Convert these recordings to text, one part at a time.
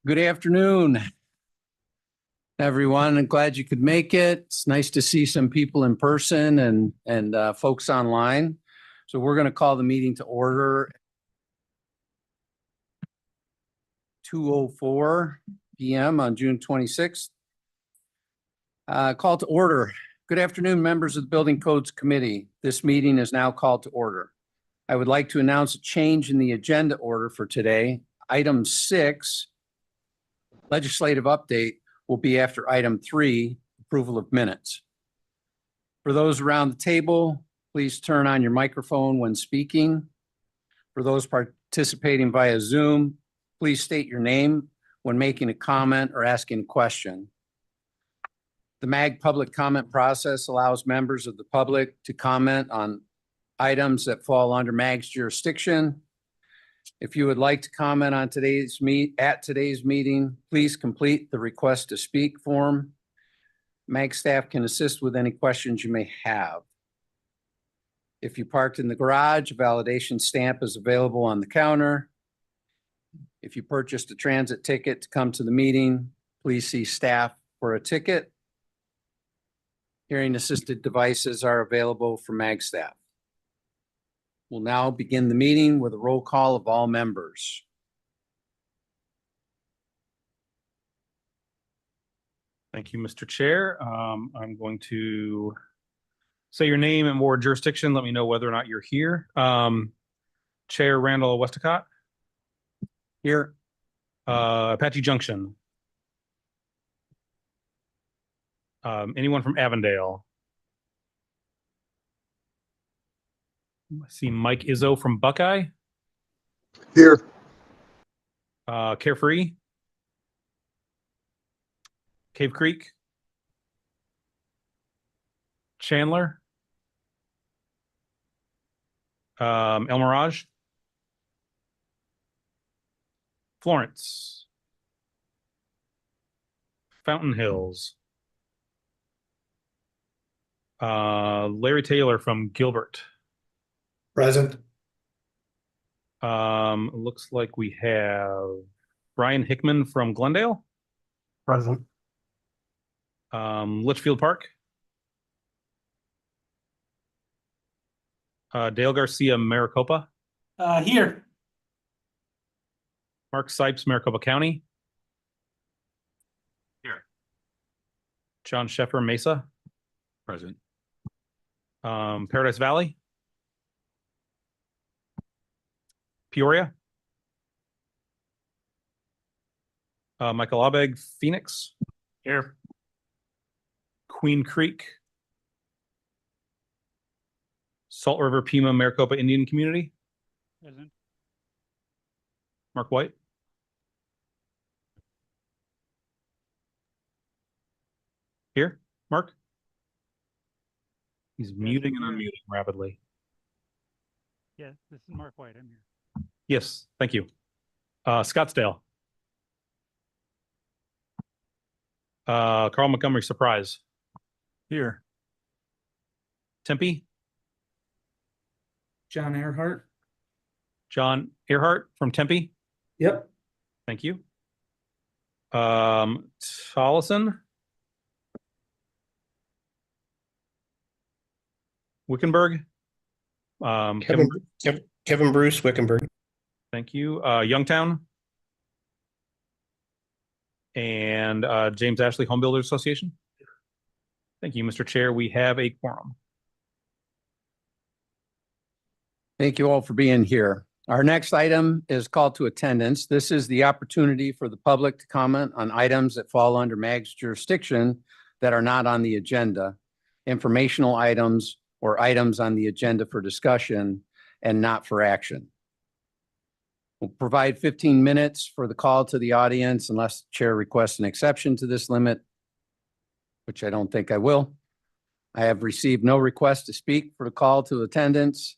Good afternoon, everyone. I'm glad you could make it. It's nice to see some people in person and folks online. So we're going to call the meeting to order. 2:04 p.m. on June 26th. Call to order. Good afternoon, members of the Building Codes Committee. This meeting is now called to order. I would like to announce a change in the agenda order for today. Item 6, legislative update, will be after item 3, approval of minutes. For those around the table, please turn on your microphone when speaking. For those participating via Zoom, please state your name when making a comment or asking a question. The MAG public comment process allows members of the public to comment on items that fall under MAG's jurisdiction. If you would like to comment on today's meeting, please complete the request to speak form. MAG staff can assist with any questions you may have. If you parked in the garage, a validation stamp is available on the counter. If you purchased a transit ticket to come to the meeting, please see staff for a ticket. Hearing assisted devices are available for MAG staff. We'll now begin the meeting with a roll call of all members. Thank you, Mr. Chair. I'm going to say your name and ward jurisdiction. Let me know whether or not you're here. Chair Randall Westacott. Here. Apache Junction. Anyone from Avondale? I see Mike Izzo from Buckeye. Here. Carefree. Cave Creek. Chandler. El Mirage. Florence. Fountain Hills. Larry Taylor from Gilbert. Present. Looks like we have Brian Hickman from Glendale. Present. Litchfield Park. Dale Garcia, Maricopa. Here. Mark Sipes, Maricopa County. Here. John Sheffer, Mesa. Present. Paradise Valley. Peoria. Michael Abeg, Phoenix. Here. Queen Creek. Salt River, Pima, Maricopa Indian Community. Present. Mark White. Here, Mark. He's muting and unmuting rapidly. Yeah, this is Mark White. I'm here. Yes, thank you. Scottsdale. Carl Montgomery, Surprise. Here. Tempe. John Earhart. John Earhart from Tempe. Yep. Thank you. Tolleson. Wickenburg. Kevin Bruce, Wickenburg. Thank you. Youngtown. And James Ashley Home Builders Association. Thank you, Mr. Chair. We have a quorum. Thank you all for being here. Our next item is called to attendance. This is the opportunity for the public to comment on items that fall under MAG's jurisdiction that are not on the agenda, informational items, or items on the agenda for discussion and not for action. We'll provide 15 minutes for the call to the audience unless the chair requests an exception to this limit, which I don't think I will. I have received no request to speak for the call to attendance.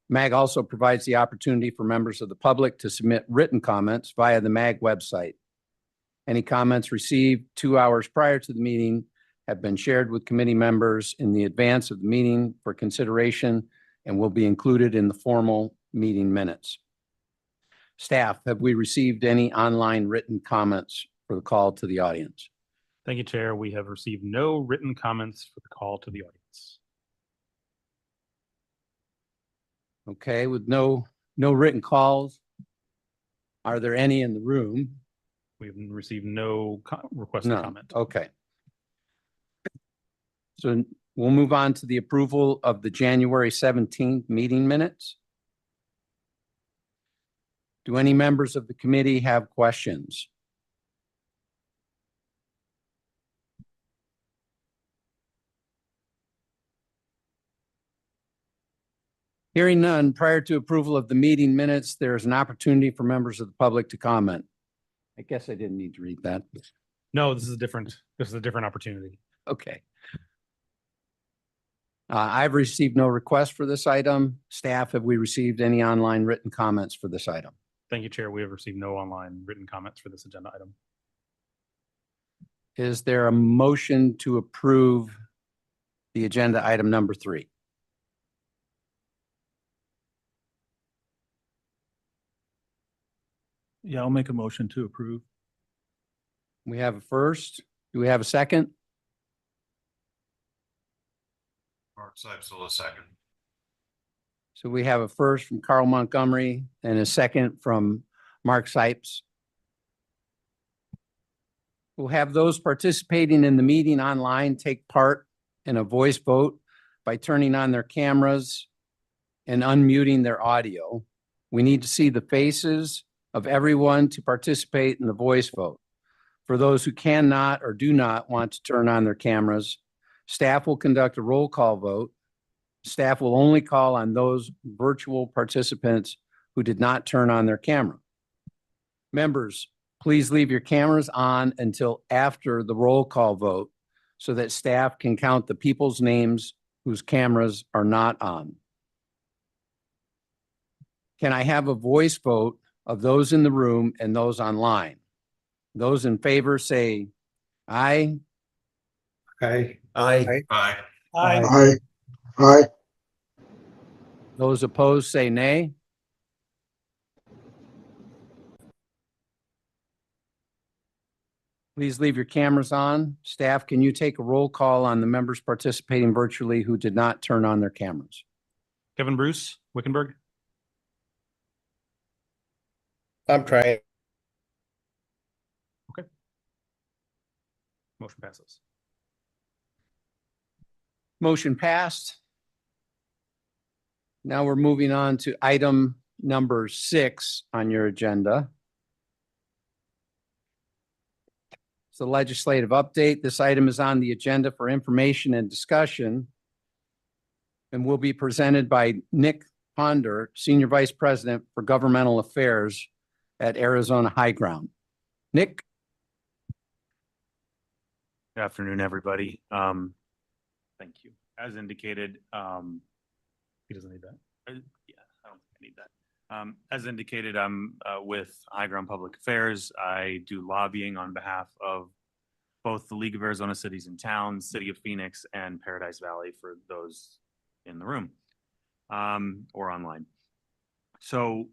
MAG also provides the opportunity for members of the public to submit written comments via the MAG website. Any comments received 2 hours prior to the meeting have been shared with committee members in the advance of the meeting for consideration and will be included in the formal meeting minutes. Staff, have we received any online written comments for the call to the audience? Thank you, Chair. We have received no written comments for the call to the audience. Okay, with no written calls, are there any in the room? We have received no requested No. comment. Okay. So we'll move on to the approval of the January 17th meeting minutes. Do any members of the committee have questions? Hearing none, prior to approval of the meeting minutes, there is an opportunity for members of the public to comment. I guess I didn't need to read that. No, this is a different opportunity. Okay. I've received no request for this item. Staff, have we received any online written comments for this item? Thank you, Chair. We have received no online written comments for this agenda item. Is there a motion to approve the agenda item number 3? Yeah, I'll make a motion to approve. We have a first. Do we have a second? Mark Sipes, second. So we have a first from Carl Montgomery and a second from Mark Sipes. We'll have those participating in the meeting online take part in a voice vote by turning on their cameras and unmuting their audio. We need to see the faces of everyone to participate in the voice vote. For those who cannot or do not want to turn on their cameras, staff will conduct a roll call vote. Staff will only call on those virtual participants who did not turn on their camera. Members, please leave your cameras on until after the roll call vote so that staff can count the people's names whose cameras are not on. Can I have a voice vote of those in the room and those online? Those in favor say aye. Aye. Aye. Aye. Aye. Aye. Those opposed say nay. Please leave your cameras on. Staff, can you take a roll call on the members participating virtually who did not turn on their cameras? Kevin Bruce, Wickenburg. I'm trying. Motion passes. Motion passed. Now we're moving on to item number 6 on your agenda. It's the legislative update. This item is on the agenda for information and discussion and will be presented by Nick Ponder, Senior Vice President for Governmental Affairs at Arizona High Ground. Nick? Good afternoon, everybody. Thank you. As indicated, He doesn't need that. yeah, I don't think I need that. As indicated, I'm with High Ground Public Affairs. I do lobbying on behalf of both the League of Arizona Cities and Towns, City of Phoenix, and Paradise Valley for those in the room or online. So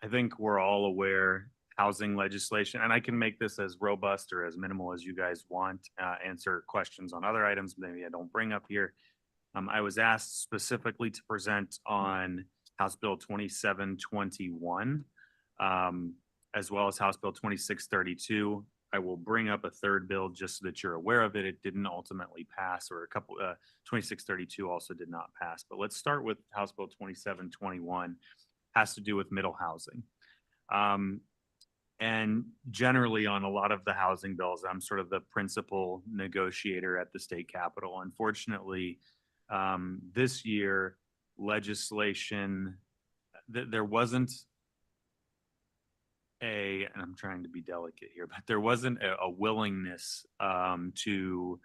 I think we're all aware housing legislation, and I can make this as robust or as minimal as you guys want, answer questions on other items maybe I don't bring up here. I was asked specifically to present on House Bill 2721, as well as House Bill 2632. I will bring up a third bill just so that you're aware of it. It didn't ultimately pass, or 2632 also did not pass. But let's start with House Bill 2721. Has to do with middle housing. And generally on a lot of the housing bills, I'm sort of the principal negotiator at the state capitol. Unfortunately, this year legislation, there wasn't and I'm trying to be delicate here, but there wasn't a willingness to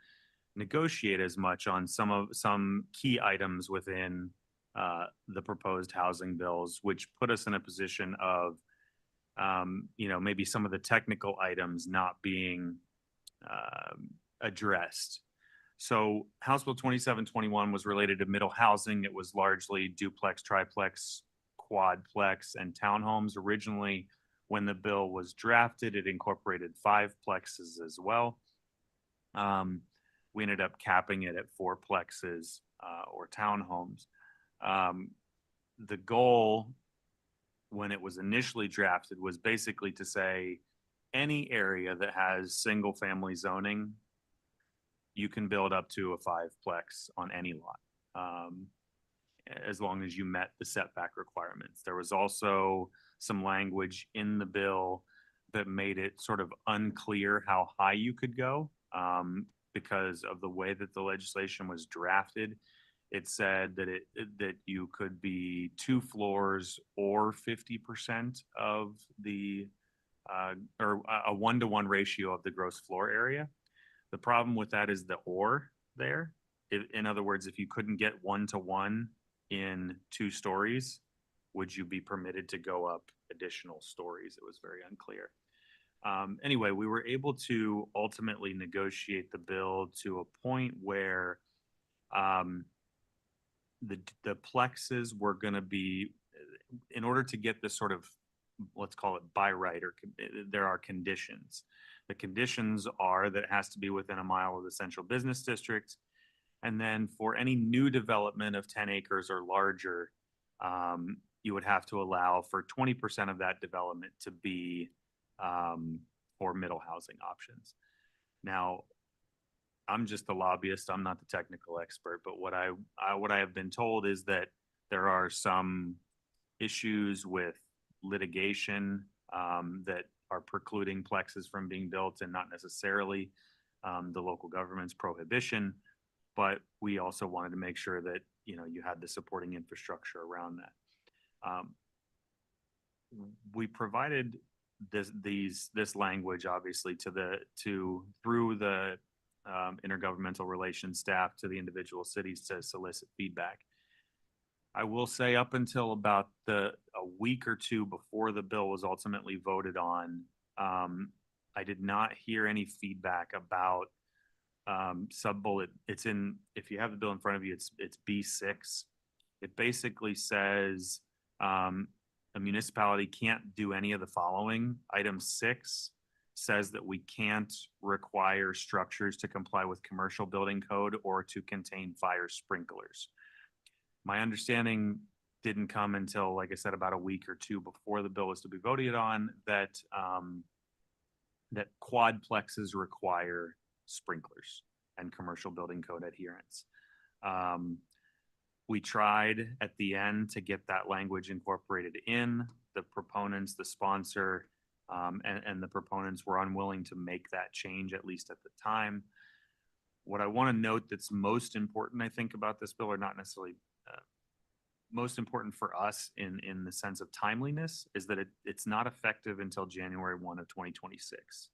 negotiate as much on some key items within the proposed housing bills, which put us in a position of maybe some of the technical items not being addressed. So House Bill 2721 was related to middle housing. It was largely duplex, triplex, quadplex, and townhomes. Originally, When the bill was drafted, it incorporated 5 plexes as well. We ended up capping it at 4 plexes or townhomes. The goal when it was initially drafted was basically to say any area that has single family zoning, you can build up to a 5-plex on any lot, as long as you met the setback requirements. There was also some language in the bill that made it sort of unclear how high you could go, because of the way that the legislation was drafted. It said that you could be 2 floors or 50% of the or a 1-to-1 ratio of the gross floor area. The problem with that is the or there. In other words, if you couldn't get 1-to-1 in 2 stories, would you be permitted to go up additional stories? It was very unclear. Anyway, we were able to ultimately negotiate the bill to a point where the plexes were going to be, in order to get this sort of, let's call it by right, or there are conditions. The conditions are that it has to be within a mile of the central business district. And then for any new development of 10 acres or larger, you would have to allow for 20% of that development to be for middle housing options. Now, I'm just the lobbyist. I'm not the technical expert, but what I have been told is that there are some issues with litigation that are precluding plexes from being built, and not necessarily the local government's prohibition. But we also wanted to make sure that you had the supporting infrastructure around that. We provided this language obviously through the intergovernmental relations staff to the individual cities to solicit feedback. I will say up until about a week or 2 before the bill was ultimately voted on, I did not hear any feedback about sub-bullet. If you have the bill in front of you, it's B6. It basically says a municipality can't do any of the following. Item 6 says that we can't require structures to comply with commercial building code or to contain fire sprinklers. My understanding didn't come until, like I said, about a week or 2 before the bill was to be voted on, that quadplexes require sprinklers and commercial building code adherence. We tried at the end to get that language incorporated in. The proponents, the sponsor, and the proponents were unwilling to make that change, at least at the time. What I want to note that's most important, I think, about this bill, or not necessarily most important for us in the sense of timeliness, is that it's not effective until January 1 of 2026.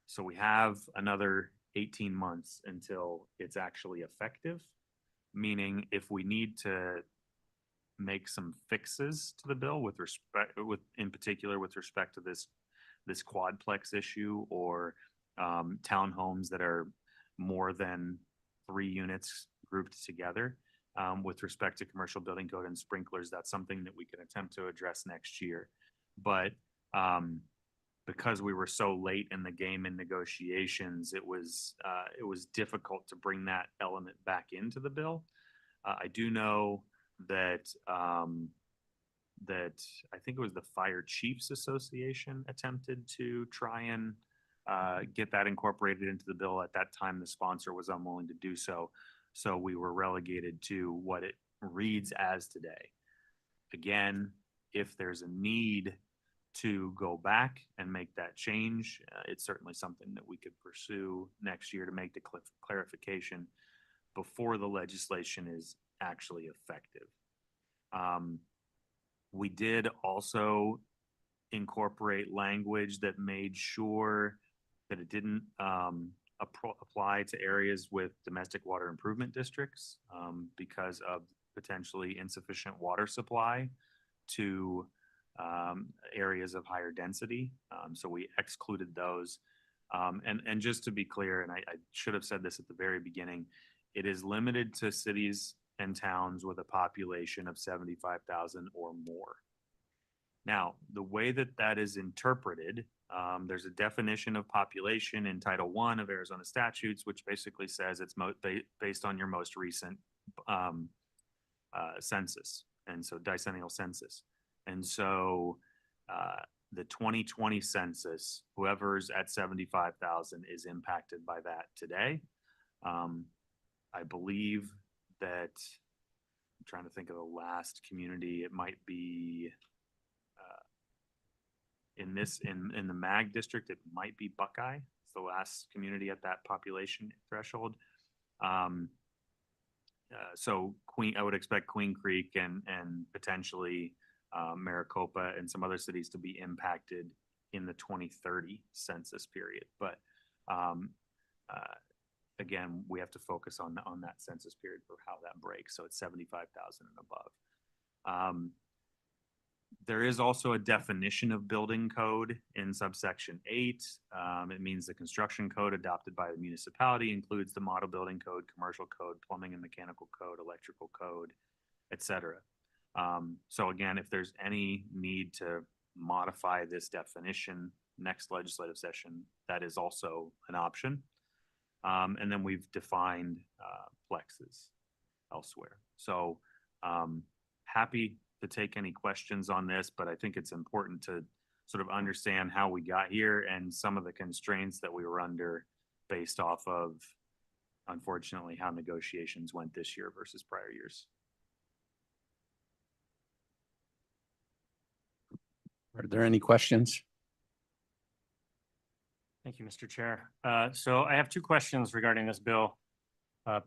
So we have another 18 months until it's actually effective, meaning if we need to make some fixes to the bill in particular with respect to this quadplex issue, or townhomes that are more than 3 units grouped together, with respect to commercial building code and sprinklers, that's something that we can attempt to address next year. But because we were so late in the game in negotiations, it was difficult to bring that element back into the bill. I do know that that I think it was the Fire Chiefs Association attempted to try and get that incorporated into the bill. At that time, the sponsor was unwilling to do so. So we were relegated to what it reads as today. Again, if there's a need to go back and make that change, it's certainly something that we could pursue next year to make the clarification before the legislation is actually effective. We did also incorporate language that made sure that it didn't apply to areas with domestic water improvement districts because of potentially insufficient water supply to areas of higher density. So we excluded those. And just to be clear, and I should have said this at the very beginning, it is limited to cities and towns with a population of 75,000 or more. Now, the way that that is interpreted, there's a definition of population in Title I of Arizona statutes, which basically says it's based on your most recent census, and so decennial census. And so the 2020 census, whoever's at 75,000 is impacted by that today. I believe that, I'm trying to think of the last community, it might be in the MAG district, it might be Buckeye. It's the last community at that population threshold. So I would expect Queen Creek and potentially Maricopa and some other cities to be impacted in the 2030 census period. But again, we have to focus on that census period for how that breaks. So it's 75,000 and above. There is also a definition of building code in subsection 8. It means the construction code adopted by the municipality includes the model building code, commercial code, plumbing and mechanical code, electrical code, etc. So again, if there's any need to modify this definition next legislative session, that is also an option. And then we've defined plexes elsewhere. So happy to take any questions on this, but I think it's important to sort of understand how we got here and some of the constraints that we were under based off of, unfortunately, how negotiations went this year versus prior years. Are there any questions? Thank you, Mr. Chair. So I have two questions regarding this bill.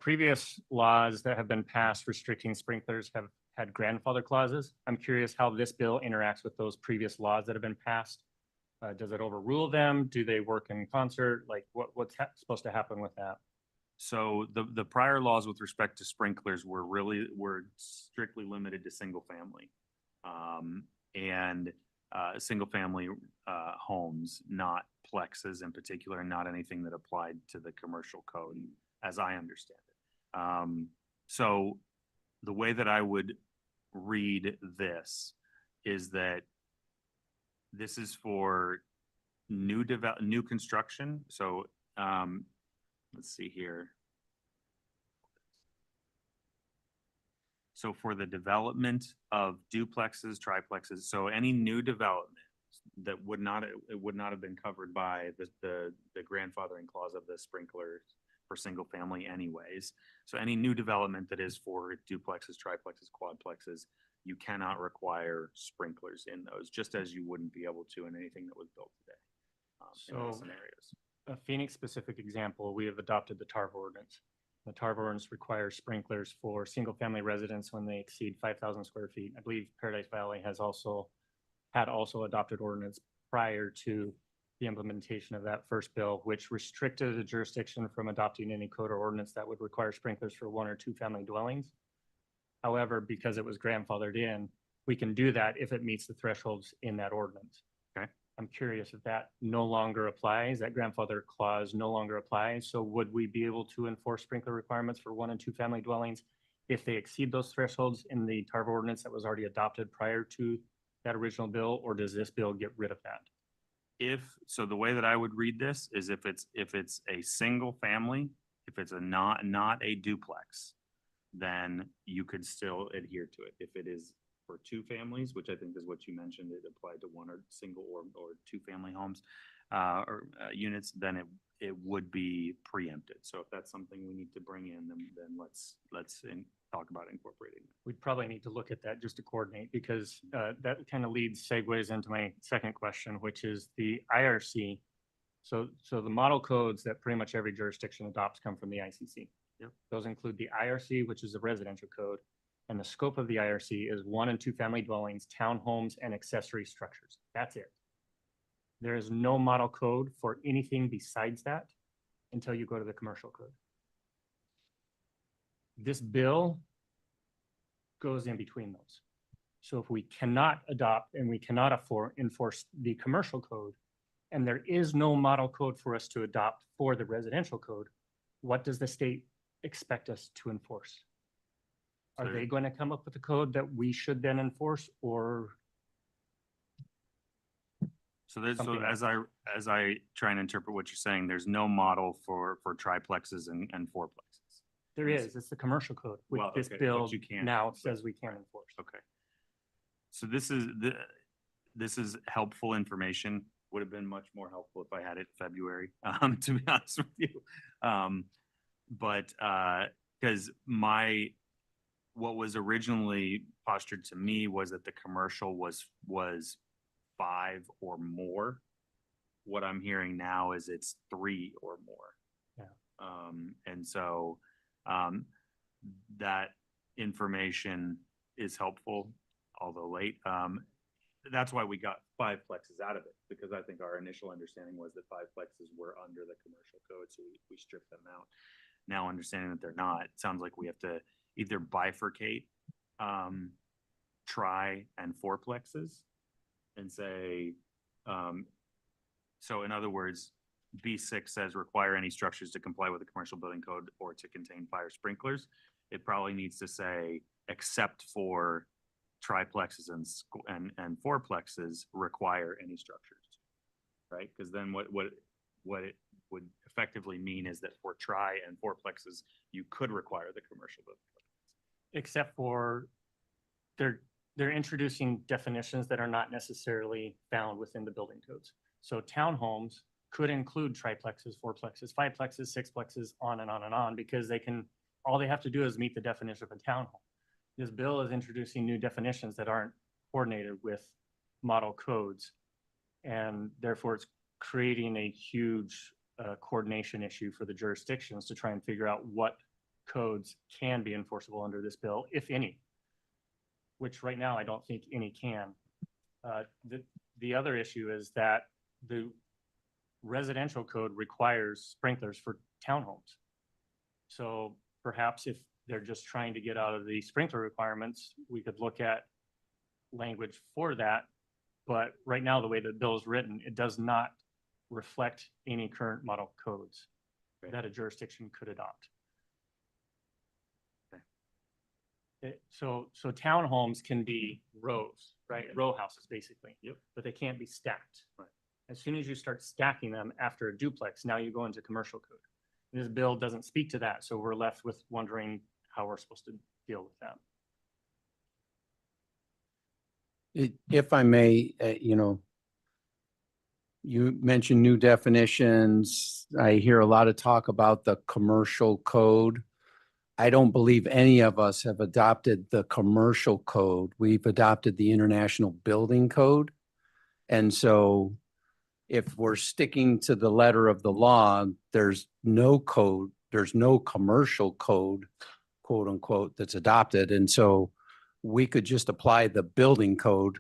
Previous laws that have been passed restricting sprinklers have had grandfather clauses. I'm curious how this bill interacts with those previous laws that have been passed. Does it overrule them? Do they work in concert? Like what's supposed to happen with that? So the prior laws with respect to sprinklers were strictly limited to single family. And single family homes, not plexes in particular, and not anything that applied to the commercial code, as I understand it. So the way that I would read this is that this is for new construction. So let's see here. So for the development of duplexes, triplexes, so any new development that would not have been covered by the grandfathering clause of the sprinklers for single family anyways. So any new development that is for duplexes, triplexes, quadplexes, you cannot require sprinklers in those, just as you wouldn't be able to in anything that was built today in those scenarios. A Phoenix specific example, we have adopted the TARV ordinance. The TARV ordinance requires sprinklers for single family residents when they exceed 5,000 square feet. I believe Paradise Valley had also adopted ordinance prior to the implementation of that first bill, which restricted the jurisdiction from adopting any code or ordinance that would require sprinklers for 1 or 2 family dwellings. However, because it was grandfathered in, we can do that if it meets the thresholds in that ordinance. Okay. I'm curious if that no longer applies, that grandfather clause no longer applies. So would we be able to enforce sprinkler requirements for 1 and 2 family dwellings if they exceed those thresholds in the TARV ordinance that was already adopted prior to that original bill, or does this bill get rid of that? So the way that I would read this is if it's a single family, if it's not a duplex, then you could still adhere to it. If it is for 2 families, which I think is what you mentioned, it applied to 1 or single or 2 family homes or units, then it would be preempted. So if that's something we need to bring in, then let's talk about incorporating it. We'd probably need to look at that just to coordinate, because that kind of segues into my second question, which is the IRC. So the model codes that pretty much every jurisdiction adopts come from the ICC. Yep. Those include the IRC, which is a residential code, and the scope of the IRC is 1 and 2 family dwellings, townhomes, and accessory structures. That's it. There is no model code for anything besides that until you go to the commercial code. This bill goes in between those. So if we cannot adopt and we cannot enforce the commercial code, and there is no model code for us to adopt for the residential code, what does the state expect us to enforce? Are they going to come up with a code that we should then enforce, or So there's, so Something as I try and interpret what you're saying, there's no model for triplexes and fourplexes. There is, it's the commercial code. With Well, this okay, but bill, you can't- now it says we can't enforce. Okay. So this is helpful information. Would have been much more helpful if I had it February, to be honest with you. But because what was originally postured to me was that the commercial was 5 or more. What I'm hearing now is it's 3 or more. And so that information is helpful, although late. That's why we got 5 plexes out of it, because I think our initial understanding was that 5 plexes were under the commercial code, so we stripped them out. Now understanding that they're not, it sounds like we have to either bifurcate tri and fourplexes and say, so in other words, B6 says require any structures to comply with the commercial building code or to contain fire sprinklers. It probably needs to say, except for triplexes and fourplexes require any structures, right? Because then what it would effectively mean is that for tri and fourplexes, you could require the commercial building code. Except for they're introducing definitions that are not necessarily found within the building codes. So townhomes could include triplexes, fourplexes, fiveplexes, sixplexes, on and on and on, because all they have to do is meet the definition of a townhome. This bill is introducing new definitions that aren't coordinated with model codes. And therefore it's creating a huge coordination issue for the jurisdictions to try and figure out what codes can be enforceable under this bill, if any, which right now I don't think any can. The other issue is that the residential code requires sprinklers for townhomes. So perhaps if they're just trying to get out of the sprinkler requirements, we could look at language for that. But right now, the way the bill is written, it does not reflect any current model codes that a jurisdiction could adopt. So townhomes can be rows, right? Row houses, basically. Yep. But they can't be stacked. Right. As soon as you start stacking them after a duplex, now you go into commercial code. This bill doesn't speak to that, so we're left with wondering how we're supposed to deal with that. If I may, you mentioned new definitions. I hear a lot of talk about the commercial code. I don't believe any of us have adopted the commercial code. We've adopted the International Building Code. And so if we're sticking to the letter of the law, there's no code, there's no commercial code, quote unquote, that's adopted. And so we could just apply the building code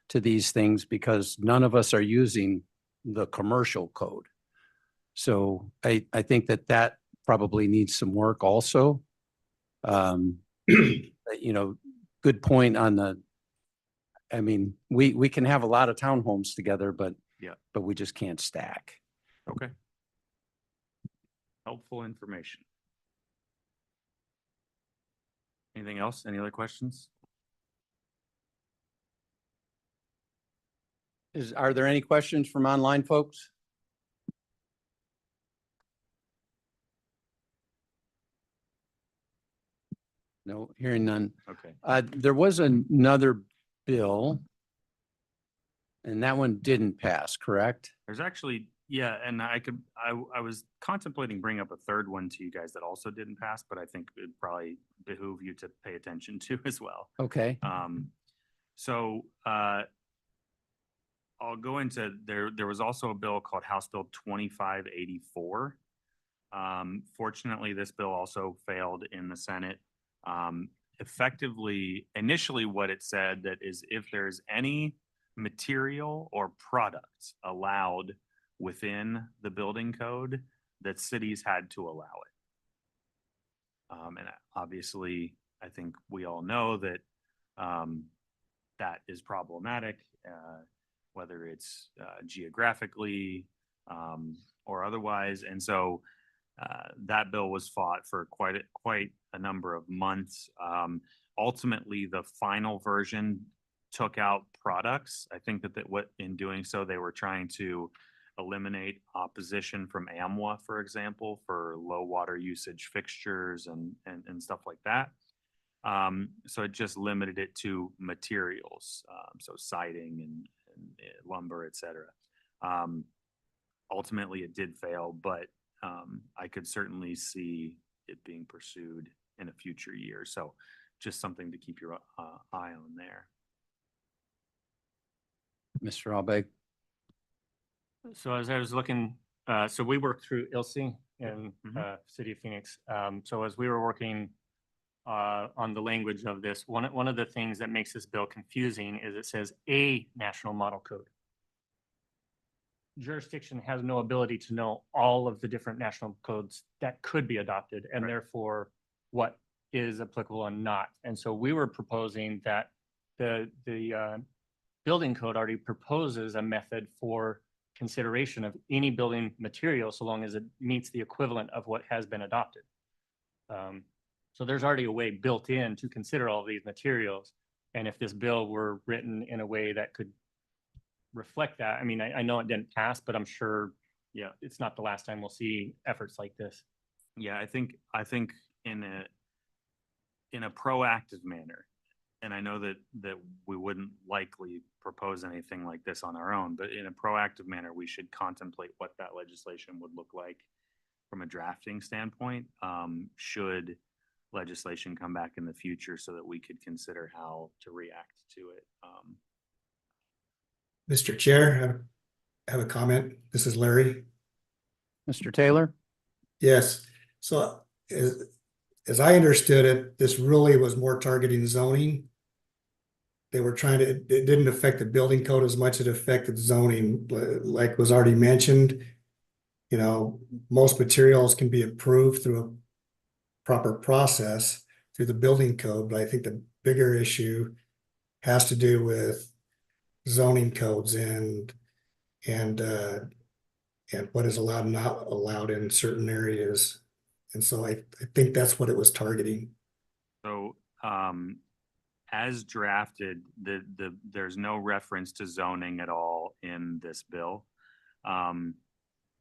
to these things because none of us are using the commercial code. So I think that probably needs some work also. Good point on we can have a lot of townhomes together, but we just can't stack. Okay. Helpful information. Anything else? Any other questions? Are there any questions from online folks? No, hearing none. Okay. There was another bill and that one didn't pass, correct? There's actually, yeah, and I was contemplating bringing up a third one to you guys that also didn't pass, but I think it'd probably behoove you to pay attention to as well. Okay. So I'll go into there was also a bill called House Bill 2584. Fortunately, this bill also failed in the Senate. Effectively, initially what it said that is if there's any material or products allowed within the building code, that cities had to allow it. And obviously, I think we all know that that is problematic, whether it's geographically or otherwise. And so that bill was fought for quite a number of months. Ultimately, the final version took out products. I think that what in doing so, they were trying to eliminate opposition from AMWA, for example, for low water usage fixtures and stuff like that. So it just limited it to materials, so siding and lumber, et cetera. Ultimately, it did fail, but I could certainly see it being pursued in a future year. So just something to keep your eye on there. Mr. Albeg. So as I was looking, so we worked through ILSI in Mhm. City of Phoenix. So as we were working on the language of this, one of the things that makes this bill confusing is it says a national model code. Jurisdiction has no ability to know all of the different national codes that could be adopted, and Right. therefore what is applicable and not. And so we were proposing that the building code already proposes a method for consideration of any building material so long as it meets the equivalent of what has been adopted. So there's already a way built in to consider all of these materials. And if this bill were written in a way that could reflect that, I mean, I know it didn't pass, but I'm sure, yeah, it's not the last time we'll see efforts like this. Yeah, I think in a proactive manner, and I know that we wouldn't likely propose anything like this on our own, but in a proactive manner, we should contemplate what that legislation would look like from a drafting standpoint. Should legislation come back in the future so that we could consider how to react to it. Mr. Chair, I have a comment. This is Larry. Mr. Taylor. Yes, so as I understood it, this really was more targeting zoning. They were trying to, it didn't affect the building code as much as it affected zoning, like was already mentioned. You know, most materials can be approved through a proper process through the building code, but I think the bigger issue has to do with zoning codes and what is allowed and not allowed in certain areas. And so I think that's what it was targeting. So, as drafted, there's no reference to zoning at all in this bill.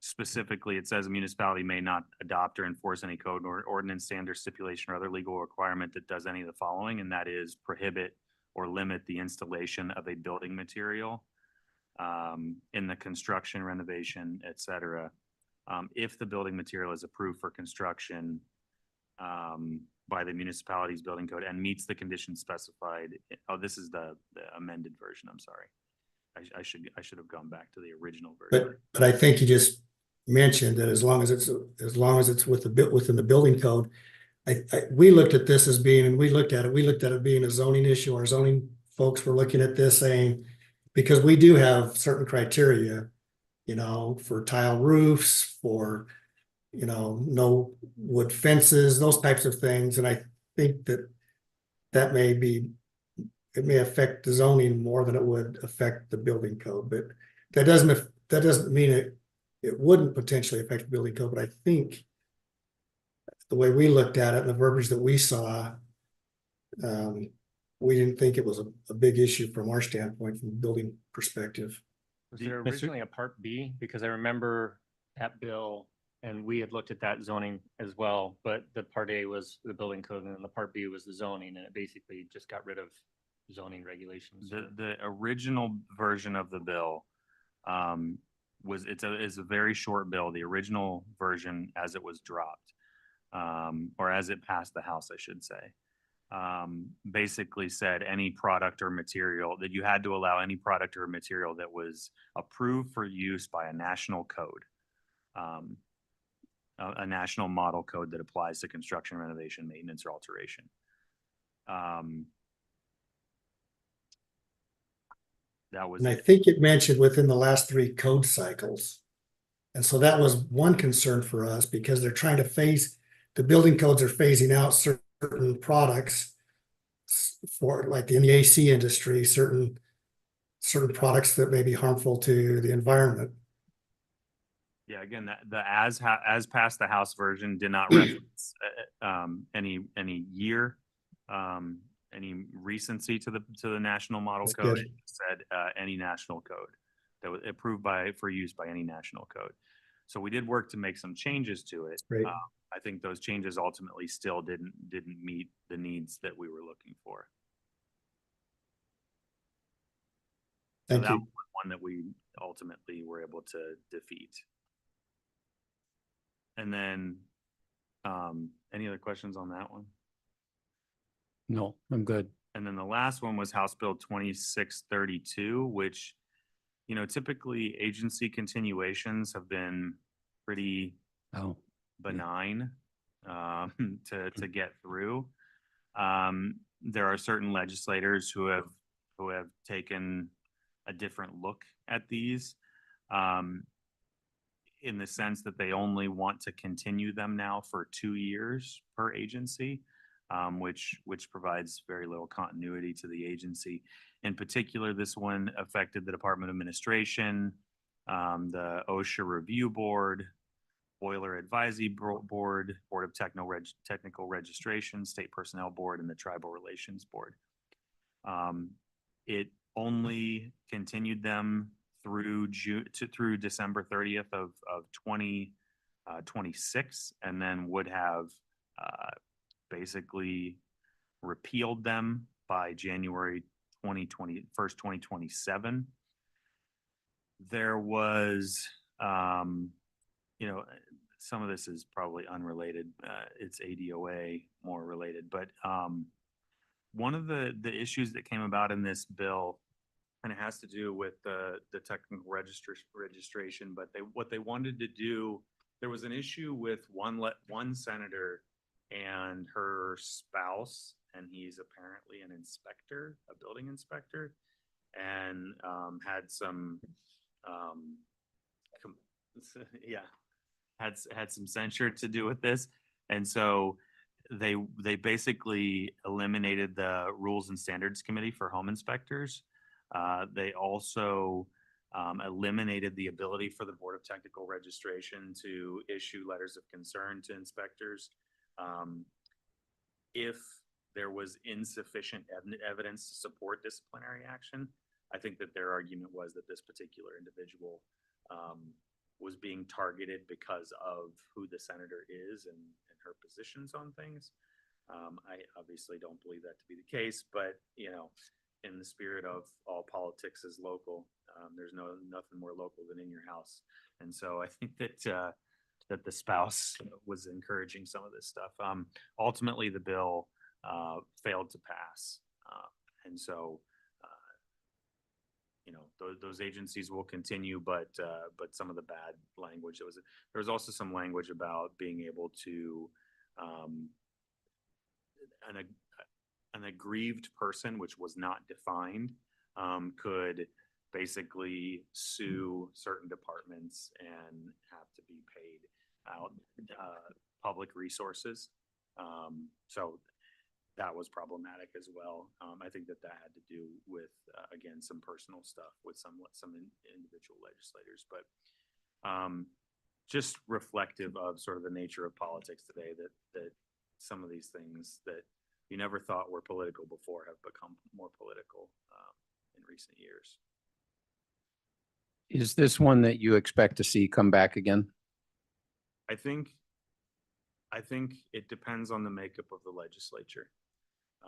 Specifically, it says a municipality may not adopt or enforce any code or ordinance, standard, stipulation, or other legal requirement that does any of the following, and that is prohibit or limit the installation of a building material in the construction, renovation, et cetera. If the building material is approved for construction by the municipality's building code and meets the conditions specified. Oh, this is the amended version. I'm sorry. I should have gone back to the original version. But I think you just mentioned that as long as it's with the bit within the building code, we looked at this as being, and we looked at it being a zoning issue. Our zoning folks were looking at this saying, because we do have certain criteria, you know, for tile roofs, for, you know, no wood fences, those types of things. And I think that may affect the zoning more than it would affect the building code, but that doesn't mean it wouldn't potentially affect the building code. But I think the way we looked at it and the verbiage that we saw, we didn't think it was a big issue from our standpoint, from a building perspective. Was there originally a part B? Because I remember that bill and we had looked at that zoning as well, but the part A was the building code and then the part B was the zoning, and it basically just got rid of zoning regulations. The original version of the bill is a very short bill. The original version, as it was dropped, or as it passed the House, I should say, basically said any product or material that you had to allow any product or material that was approved for use by a national code, a national model code that applies to construction, renovation, maintenance, or alteration. That was And I it. think it mentioned within the last 3 code cycles. And so that was one concern for us, because they're trying to the building codes are phasing out certain products for, like in the AC industry, certain products that may be harmful to the environment. Yeah, again, the as passed the House version did not reference any year any recency to the national model That's code. good. It said, any national code that was approved for use by any national code. So we did work to make some changes to it. Great. I think those changes ultimately still didn't meet the needs that we were looking for. So Thank that you. was one that we ultimately were able to defeat. And then, any other questions on that one? No, I'm good. And then the last one was House Bill 2632, which, typically agency continuations have been pretty Oh, benign to get through. There are certain legislators who have taken a different look at these, in the sense that they only want to continue them now for 2 years per agency, which provides very little continuity to the agency. In particular, this one affected the Department of Administration, the OSHA Review Board, Boiler Advisory Board, Board of Technical Registration, State Personnel Board, and the Tribal Relations Board. It only continued them through through December 30th of 2026, and then would have basically repealed them by January 2027. There was, some of this is probably unrelated. It's ADOA more related, but one of the issues that came about in this bill, and it has to do with the technical registration, but what they wanted to do, there was an issue with one senator and her spouse, and he's apparently an inspector, a building inspector, and had some had some censure to do with this. And so they basically eliminated the Rules and Standards Committee for home inspectors. They also eliminated the ability for the Board of Technical Registration to issue letters of concern to inspectors if there was insufficient evidence to support disciplinary action. I think that their argument was that this particular individual was being targeted because of who the senator is and her positions on things. I obviously don't believe that to be the case, but in the spirit of all politics is local, there's nothing more local than in your house. And so I think that that the spouse was encouraging some of this stuff. Ultimately, the bill failed to pass, and so those agencies will continue, but some of the bad language there was also some language about being able to an aggrieved person, which was not defined, could basically sue certain departments and have to be paid out public resources. So that was problematic as well. I think that had to do with, again, some personal stuff with some individual legislators, but just reflective of sort of the nature of politics today, that some of these things that you never thought were political before have become more political in recent years. is this one that you expect to see come back again? I think it depends on the makeup of the legislature.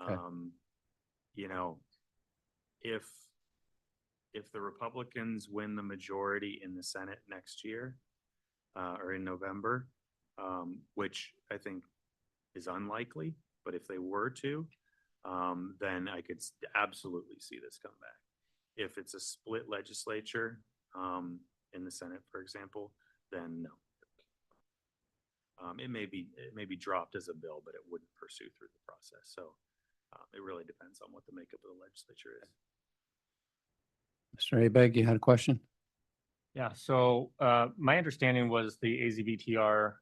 Okay. If the Republicans win the majority in the Senate next year, or in November, which I think is unlikely, but if they were to, then I could absolutely see this come back. If it's a split legislature in the Senate, for example, then no. It may be dropped as a bill, but it wouldn't pursue through the process. So it really depends on what the makeup of the legislature is. Mr. Abeg, you had a question? Yeah, so my understanding was the AZBTR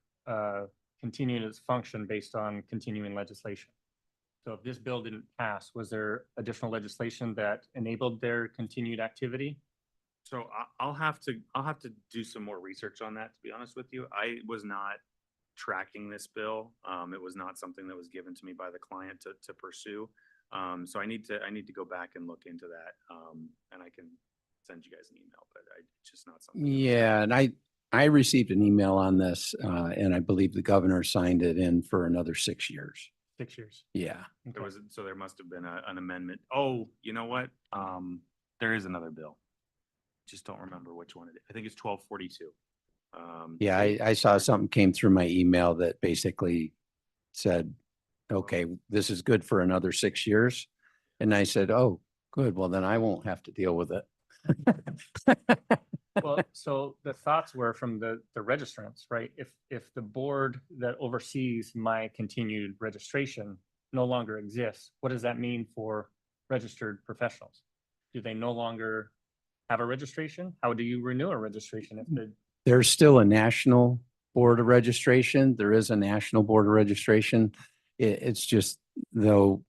continued its function based on continuing legislation. So if this bill didn't pass, was there additional legislation that enabled their continued activity? So I'll have to do some more research on that, to be honest with you. I was not tracking this bill. It was not something that was given to me by the client to pursue. So I need to go back and look into that. And I can send you guys an email, but it's just not something. Yeah, and I received an email on this, and I believe the governor signed it in for another 6 years. 6 years. Yeah. There was, so there must have been an amendment. Oh, you know what? There is another bill. Just don't remember which one it is. I think it's 1242. Yeah, I saw something came through my email that basically said, okay, this is good for another 6 years. And I said, oh, good. Well, then I won't have to deal with it. Well, so the thoughts were from the registrants, right? If the board that oversees my continued registration no longer exists, what does that mean for registered professionals? Do they no longer have a registration? How do you renew a registration if the There's still a national board of registration. There is a national board of registration. It's just though,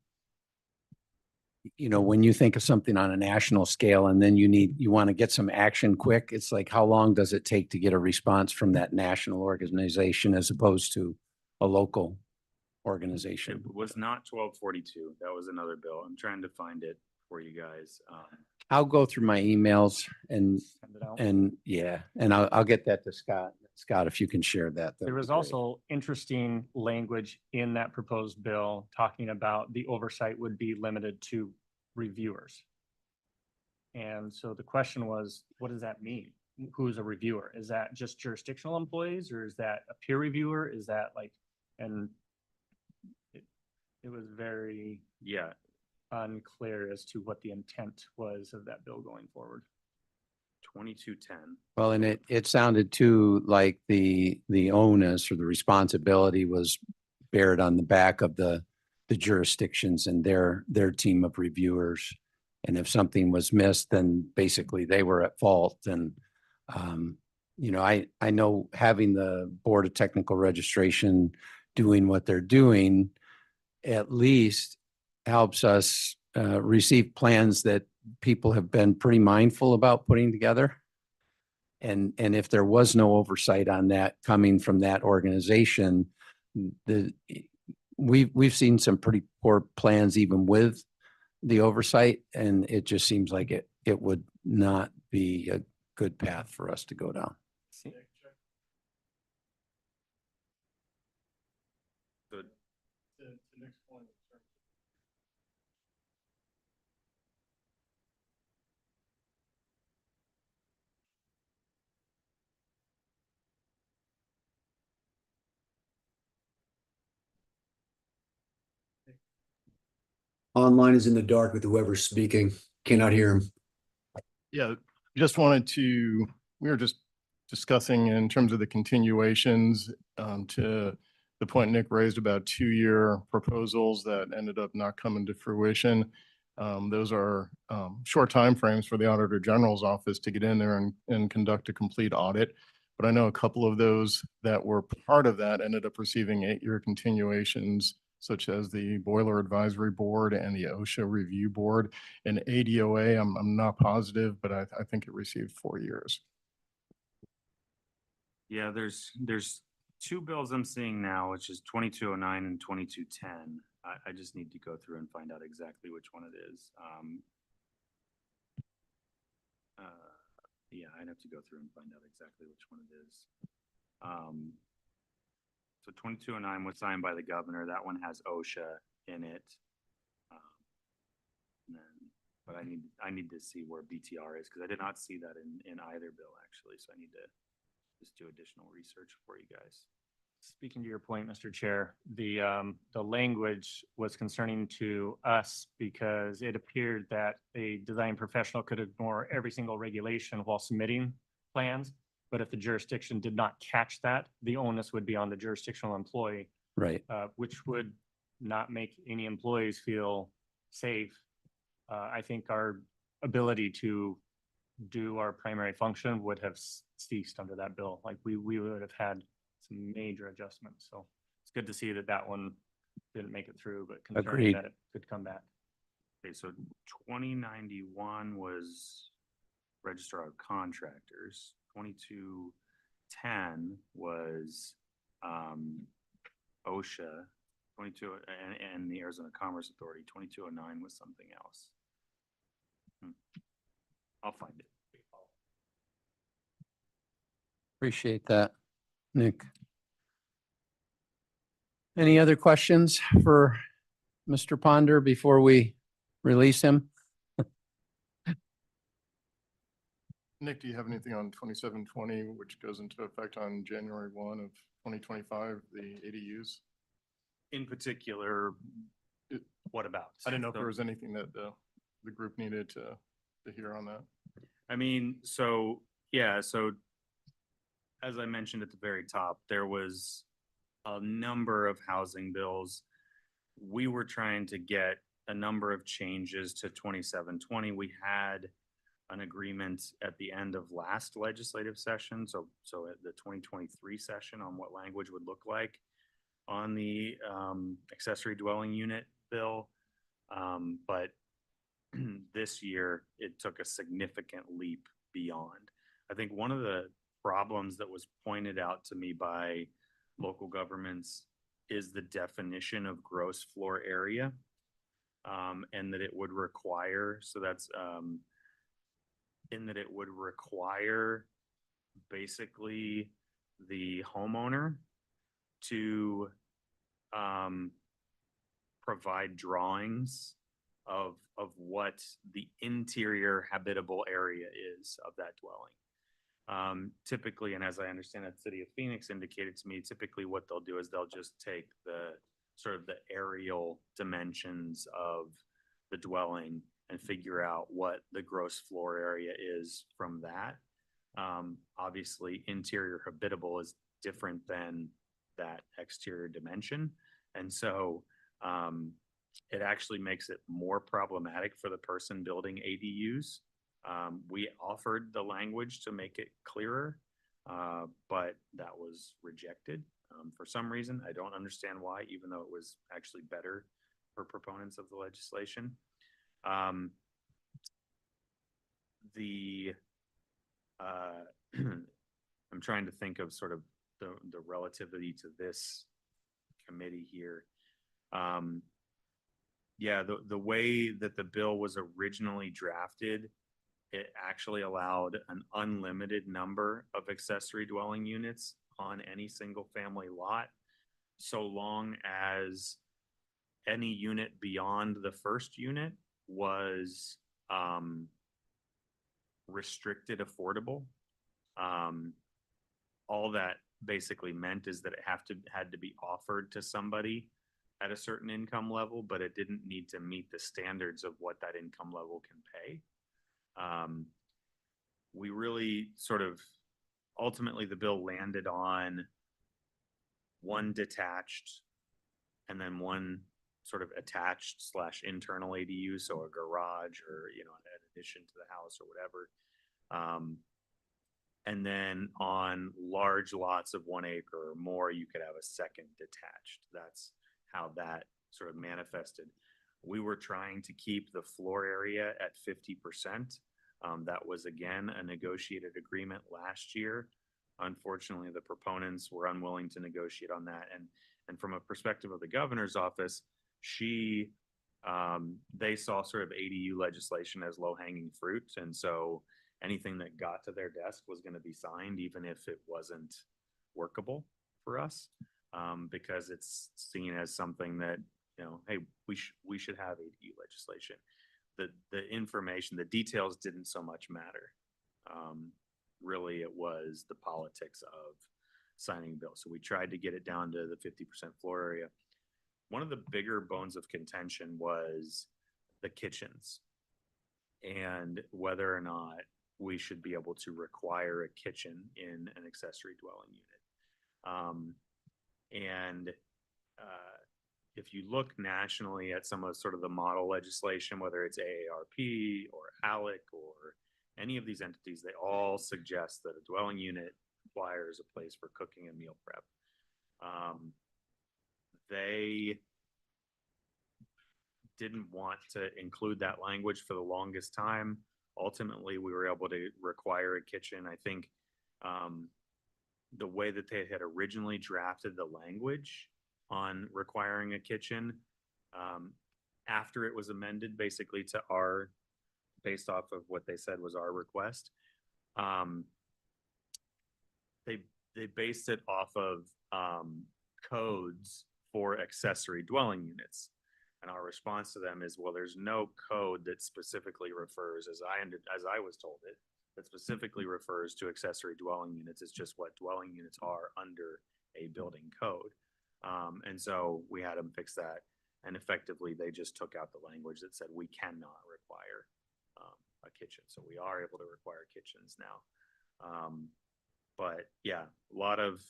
when you think of something on a national scale and then you want to get some action quick, it's like, how long does it take to get a response from that national organization as opposed to a local organization? It was not 1242. That was another bill. I'm trying to find it for you guys. I'll go through my emails and send it out? and I'll get that to Scott. Scott, if you can share that. There was also interesting language in that proposed bill talking about the oversight would be limited to reviewers. And so the question was, what does that mean? Who's a reviewer? Is that just jurisdictional employees or is that a peer reviewer? Is that like, and it was very Yeah, unclear as to what the intent was of that bill going forward. 2210. Well, and it sounded too like the onus or the responsibility was bared on the back of the jurisdictions and their team of reviewers. And if something was missed, then basically they were at fault. And I know having the Board of Technical Registration doing what they're doing at least helps us receive plans that people have been pretty mindful about putting together. And if there was no oversight on that coming from that organization, we've seen some pretty poor plans even with the oversight, and it just seems like it would not be a good path for us to go down. So Online is in the dark with whoever's speaking. Cannot hear him. Yeah, just wanted to, we were just discussing in terms of the continuations to the point Nick raised about 2-year proposals that ended up not coming to fruition. Those are short timeframes for the Auditor General's office to get in there and conduct a complete audit. But I know a couple of those that were part of that ended up receiving 8-year continuations, such as the Boiler Advisory Board and the OSHA Review Board. And ADOA, I'm not positive, but I think it received 4 years. yeah, there's 2 bills I'm seeing now, which is 2209 and 2210. I just need to go through and find out exactly which one it is. Yeah, I'd have to go through and find out exactly which one it is. So 2209 was signed by the governor. That one has OSHA in it. But I need to see where BTR is because I did not see that in either bill actually. So I need to just do additional research for you guys. Speaking to your point, Mr. Chair, the language was concerning to us because it appeared that a design professional could ignore every single regulation while submitting plans. But if the jurisdiction did not catch that, the onus would be on the jurisdictional employee, Right. which would not make any employees feel safe. I think our ability to do our primary function would have ceased under that bill. Like we would have had some major adjustments. So it's good to see that one didn't make it through, but concerning Agreed. that it could come back. Okay, so 2091 was Registrar of Contractors. 2210 was OSHA. 22, and the Arizona Commerce Authority, 2209 was something else. I'll find it. Appreciate that, Nick. Any other questions for Mr. Ponder before we release him? Nick, do you have anything on 2720, which goes into effect on January 1 of 2025, the ADUs? In particular, what about? I didn't know if there So- was anything that the group needed to hear on that. I mean, so, yeah, so as I mentioned at the very top, there was a number of housing bills. We were trying to get a number of changes to 2720. We had an agreement at the end of last legislative session, so at the 2023 session on what language would look like on the accessory dwelling unit bill. But this year, it took a significant leap beyond. I think one of the problems that was pointed out to me by local governments is the definition of gross floor area, and that it would require, so that's in that it would require basically the homeowner to provide drawings of what the interior habitable area is of that dwelling. Typically, and as I understand it, City of Phoenix indicated to me, typically what they'll do is they'll just take the sort of the aerial dimensions of the dwelling and figure out what the gross floor area is from that. Obviously, interior habitable is different than that exterior dimension. And so it actually makes it more problematic for the person building ADUs. We offered the language to make it clearer, but that was rejected for some reason. I don't understand why, even though it was actually better for proponents of the legislation. I'm trying to think of sort of the relativity to this committee here. Yeah, the way that the bill was originally drafted, it actually allowed an unlimited number of accessory dwelling units on any single family lot, so long as any unit beyond the first unit was restricted affordable. All that basically meant is that it had to be offered to somebody at a certain income level, but it didn't need to meet the standards of what that income level can pay. We really sort of, ultimately the bill landed on one detached and then one sort of attached / internal ADU, so a garage or, you know, an addition to the house or whatever. And then on large lots of 1 acre or more, you could have a second detached. That's how that sort of manifested. We were trying to keep the floor area at 50%. That was, again, a negotiated agreement last year. Unfortunately, the proponents were unwilling to negotiate on that. And from a perspective of the governor's office, they saw sort of ADU legislation as low-hanging fruit. And so anything that got to their desk was going to be signed, even if it wasn't workable for us, because it's seen as something that, you know, hey, we should have ADU legislation. The information, the details didn't so much matter. Really, it was the politics of signing a bill. So we tried to get it down to the 50% floor area. One of the bigger bones of contention was the kitchens and whether or not we should be able to require a kitchen in an accessory dwelling unit. If you look nationally at some of sort of the model legislation, whether it's AARP or ALEC or any of these entities, they all suggest that a dwelling unit requires a place for cooking and meal prep. They didn't want to include that language for the longest time. Ultimately, we were able to require a kitchen. I think the way that they had originally drafted the language on requiring a kitchen. After it was amended basically to our, based off of what they said was our request. They based it off of codes for accessory dwelling units. And our response to them is, well, there's no code that specifically refers, as I was told it, that specifically refers to accessory dwelling units. It's just what dwelling units are under a building code. And so we had them fix that. And effectively, they just took out the language that said we cannot require a kitchen. So we are able to require kitchens now. But yeah, a lot of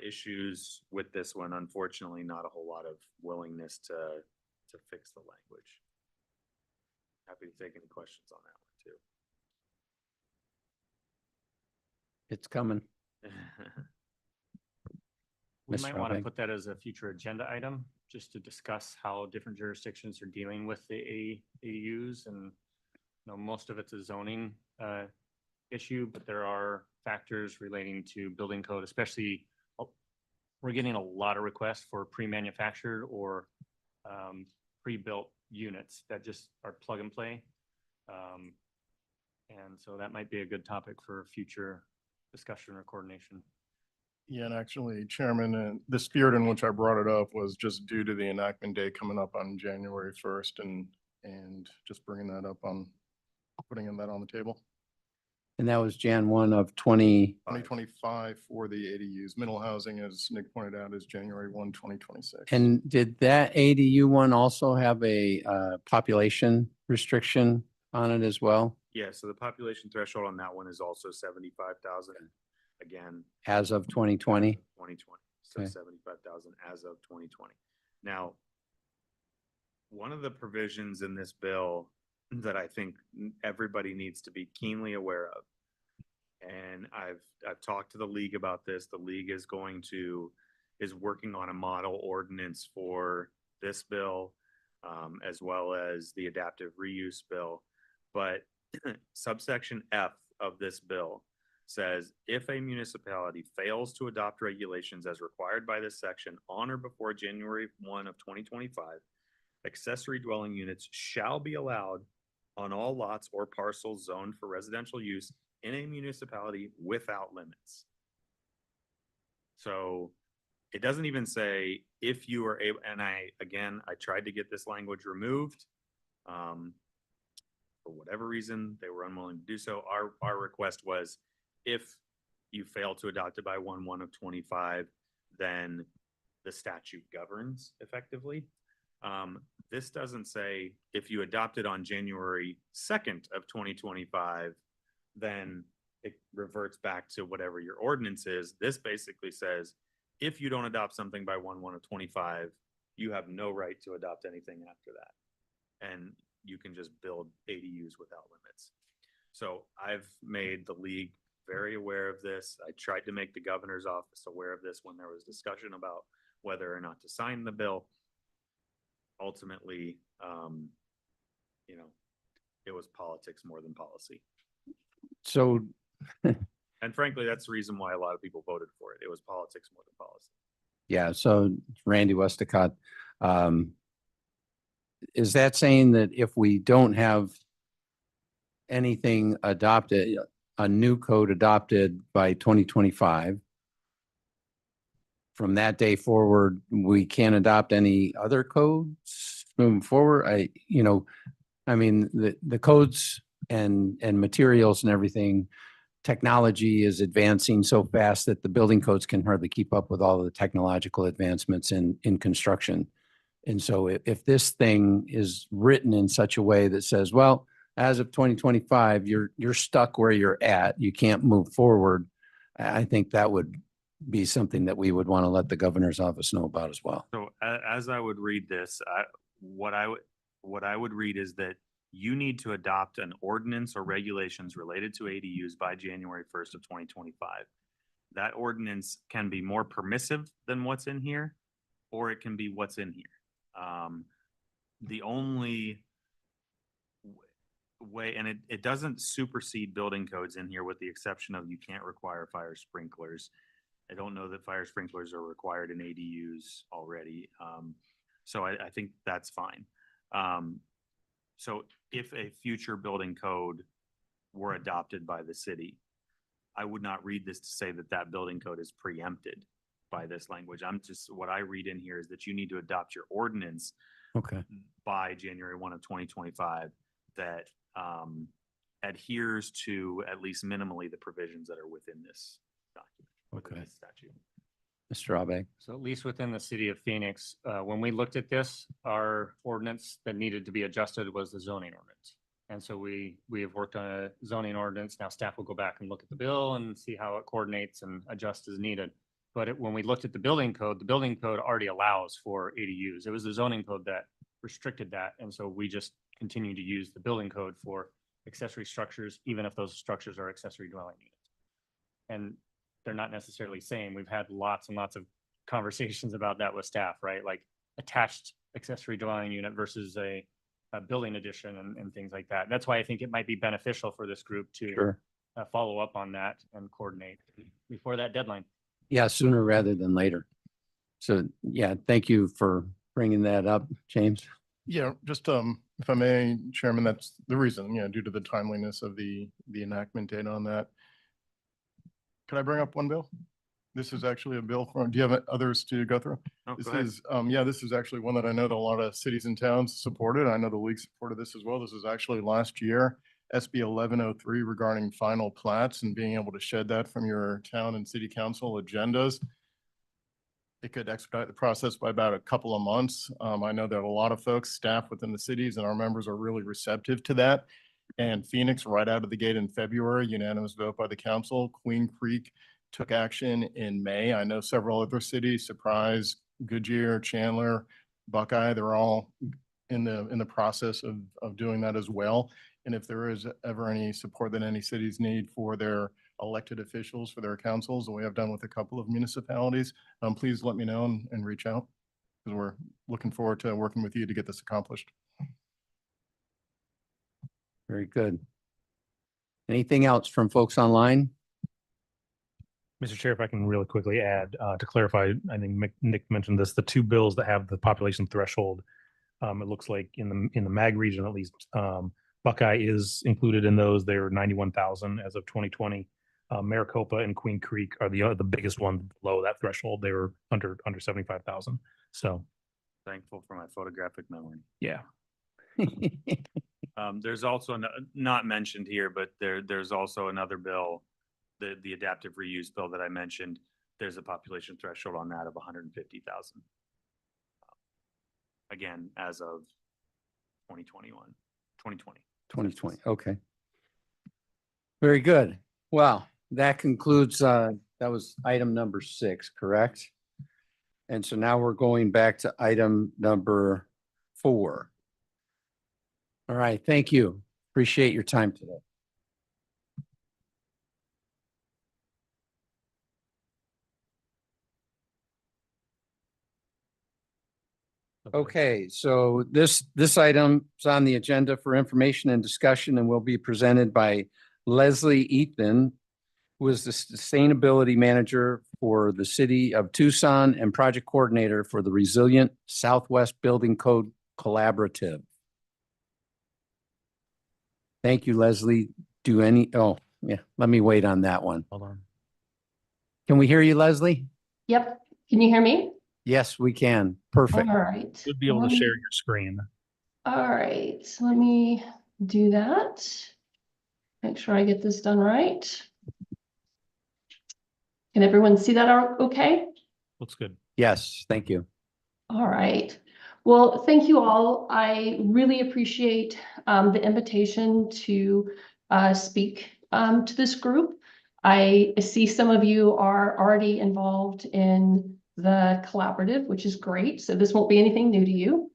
issues with this one. Unfortunately, not a whole lot of willingness to fix the language. Happy to take any questions on that It's coming. one too. We Mr. might want to Robbing. put that as a future agenda item, just to discuss how different jurisdictions are dealing with the ADUs. And, you know, most of it's a zoning issue, but there are factors relating to building code, especially we're getting a lot of requests for pre-manufactured or pre-built units that just are plug and play. And so that might be a good topic for future discussion or coordination. Yeah, and actually, Chairman, the spirit in which I brought it up was just due to the enactment day coming up on January 1st and just bringing that up putting that on the table. And that was Jan 1 of 20. 2025 for the ADUs. Middle housing, as Nick pointed out, is January 1, 2026. And did that ADU one also have a population restriction on it as well, Yeah, so the population threshold on that one is also 75,000. Again, as of 2020? 2020, so Okay. 75,000 as of 2020. Now, one of the provisions in this bill that I think everybody needs to be keenly aware of, and I've talked to the league about this. The league is working on a model ordinance for this bill, as well as the adaptive reuse bill. But subsection F of this bill says, if a municipality fails to adopt regulations as required by this section on or before January 1 of 2025, accessory dwelling units shall be allowed on all lots or parcels zoned for residential use in a municipality without limits. So it doesn't even say if you are able, and I tried to get this language removed. For whatever reason, they were unwilling to do so. Our request was, if you fail to adopt it by 1/1 of 25, then the statute governs effectively. This doesn't say if you adopt it on January 2nd of 2025, then it reverts back to whatever your ordinance is. This basically says, if you don't adopt something by 1/1 of 25, you have no right to adopt anything after that. And you can just build ADUs without limits. So I've made the league very aware of this. I tried to make the governor's office aware of this when there was discussion about whether or not to sign the bill. Ultimately, it was politics more than policy. So, And frankly, that's the reason why a lot of people voted for it. It was politics more than policy. yeah, so Randy Westacott, is that saying that if we don't have anything adopted, a new code adopted by 2025, from that day forward, we can't adopt any other codes moving forward? The codes and materials and everything, technology is advancing so fast that the building codes can hardly keep up with all of the technological advancements in construction. And so if this thing is written in such a way that says, well, as of 2025, you're stuck where you're at, you can't move forward, I think that would be something that we would want to let the governor's office know about as well. So as I would read this, what I would read is that you need to adopt an ordinance or regulations related to ADUs by January 1st of 2025. That ordinance can be more permissive than what's in here, or it can be what's in here. The only way, and it doesn't supersede building codes in here, with the exception of you can't require fire sprinklers. I don't know that fire sprinklers are required in ADUs already. So I think that's fine. So if a future building code were adopted by the city, I would not read this to say that that building code is preempted by this language. What I read in here is that you need to adopt your ordinance Okay. by January 1 of 2025 that adheres to at least minimally the provisions that are within this document, within Okay. this statute. Mr. Abbe. So at least within the city of Phoenix, when we looked at this, our ordinance that needed to be adjusted was the zoning ordinance. And so we have worked on a zoning ordinance. Now staff will go back and look at the bill and see how it coordinates and adjusts as needed. But when we looked at the building code already allows for ADUs. It was the zoning code that restricted that. And so we just continue to use the building code for accessory structures, even if those structures are accessory dwelling units. And they're not necessarily same. We've had lots and lots of conversations about that with staff, right? Like attached accessory dwelling unit versus a building addition and things like that. That's why I think it might be beneficial for this group to Sure. follow up on that and coordinate before that deadline. Yeah, sooner rather than later. So yeah, thank you for bringing that up, James. Yeah, just if I may, Chairman, that's the reason, due to the timeliness of the enactment date on that. Could I bring up one bill? This is actually a bill from, do you have others to go through? Oh, This go ahead. is, this is actually one that I know that a lot of cities and towns supported. I know the league supported this as well. This is actually last year, SB 1103 regarding final plats and being able to shed that from your town and city council agendas. It could expedite the process by about a couple of months. I know that a lot of folks, staff within the cities and our members are really receptive to that. And Phoenix, right out of the gate in February, unanimous vote by the council. Queen Creek took action in May. I know several other cities, Surprise, Goodyear, Chandler, Buckeye, they're all in the process of doing that as well. And if there is ever any support that any cities need for their elected officials, for their councils, and we have done with a couple of municipalities, please let me know and reach out, because we're looking forward to working with you to get this accomplished. Very good. Anything else from folks online? Mr. Chair, if I can really quickly add, to clarify, I think Nick mentioned this, the two bills that have the population threshold. It looks like in the MAG region, at least, Buckeye is included in those. They're 91,000 as of 2020. Maricopa and Queen Creek are the biggest one below that threshold. They were under 75,000. So Thankful for my photographic memory. yeah. There's also not mentioned here, but there's also another bill, the adaptive reuse bill that I mentioned. There's a population threshold on that of 150,000. Again, as of 2020. 2020. Okay. Very good. Well, that concludes, that was item number 6, correct? And so now we're going back to item number 4. All right, thank you. Appreciate your time today. Okay, so this item is on the agenda for information and discussion and will be presented by Leslie Ethan, who is the Sustainability Manager for the City of Tucson and Project Coordinator for the Resilient Southwest Building Code Collaborative. Thank you, Leslie. Let me wait on that one. Hold on. Can we hear you, Leslie? Yep. Can you hear me? Yes, we can. Perfect. All right. You'd be able to share your screen. All right. So let me do that. Make sure I get this done right. Can everyone see that okay? Looks good. Yes, thank you. All right. Well, thank you all. I really appreciate the invitation to speak to this group. I see some of you are already involved in the collaborative, which is great. So this won't be anything new to you.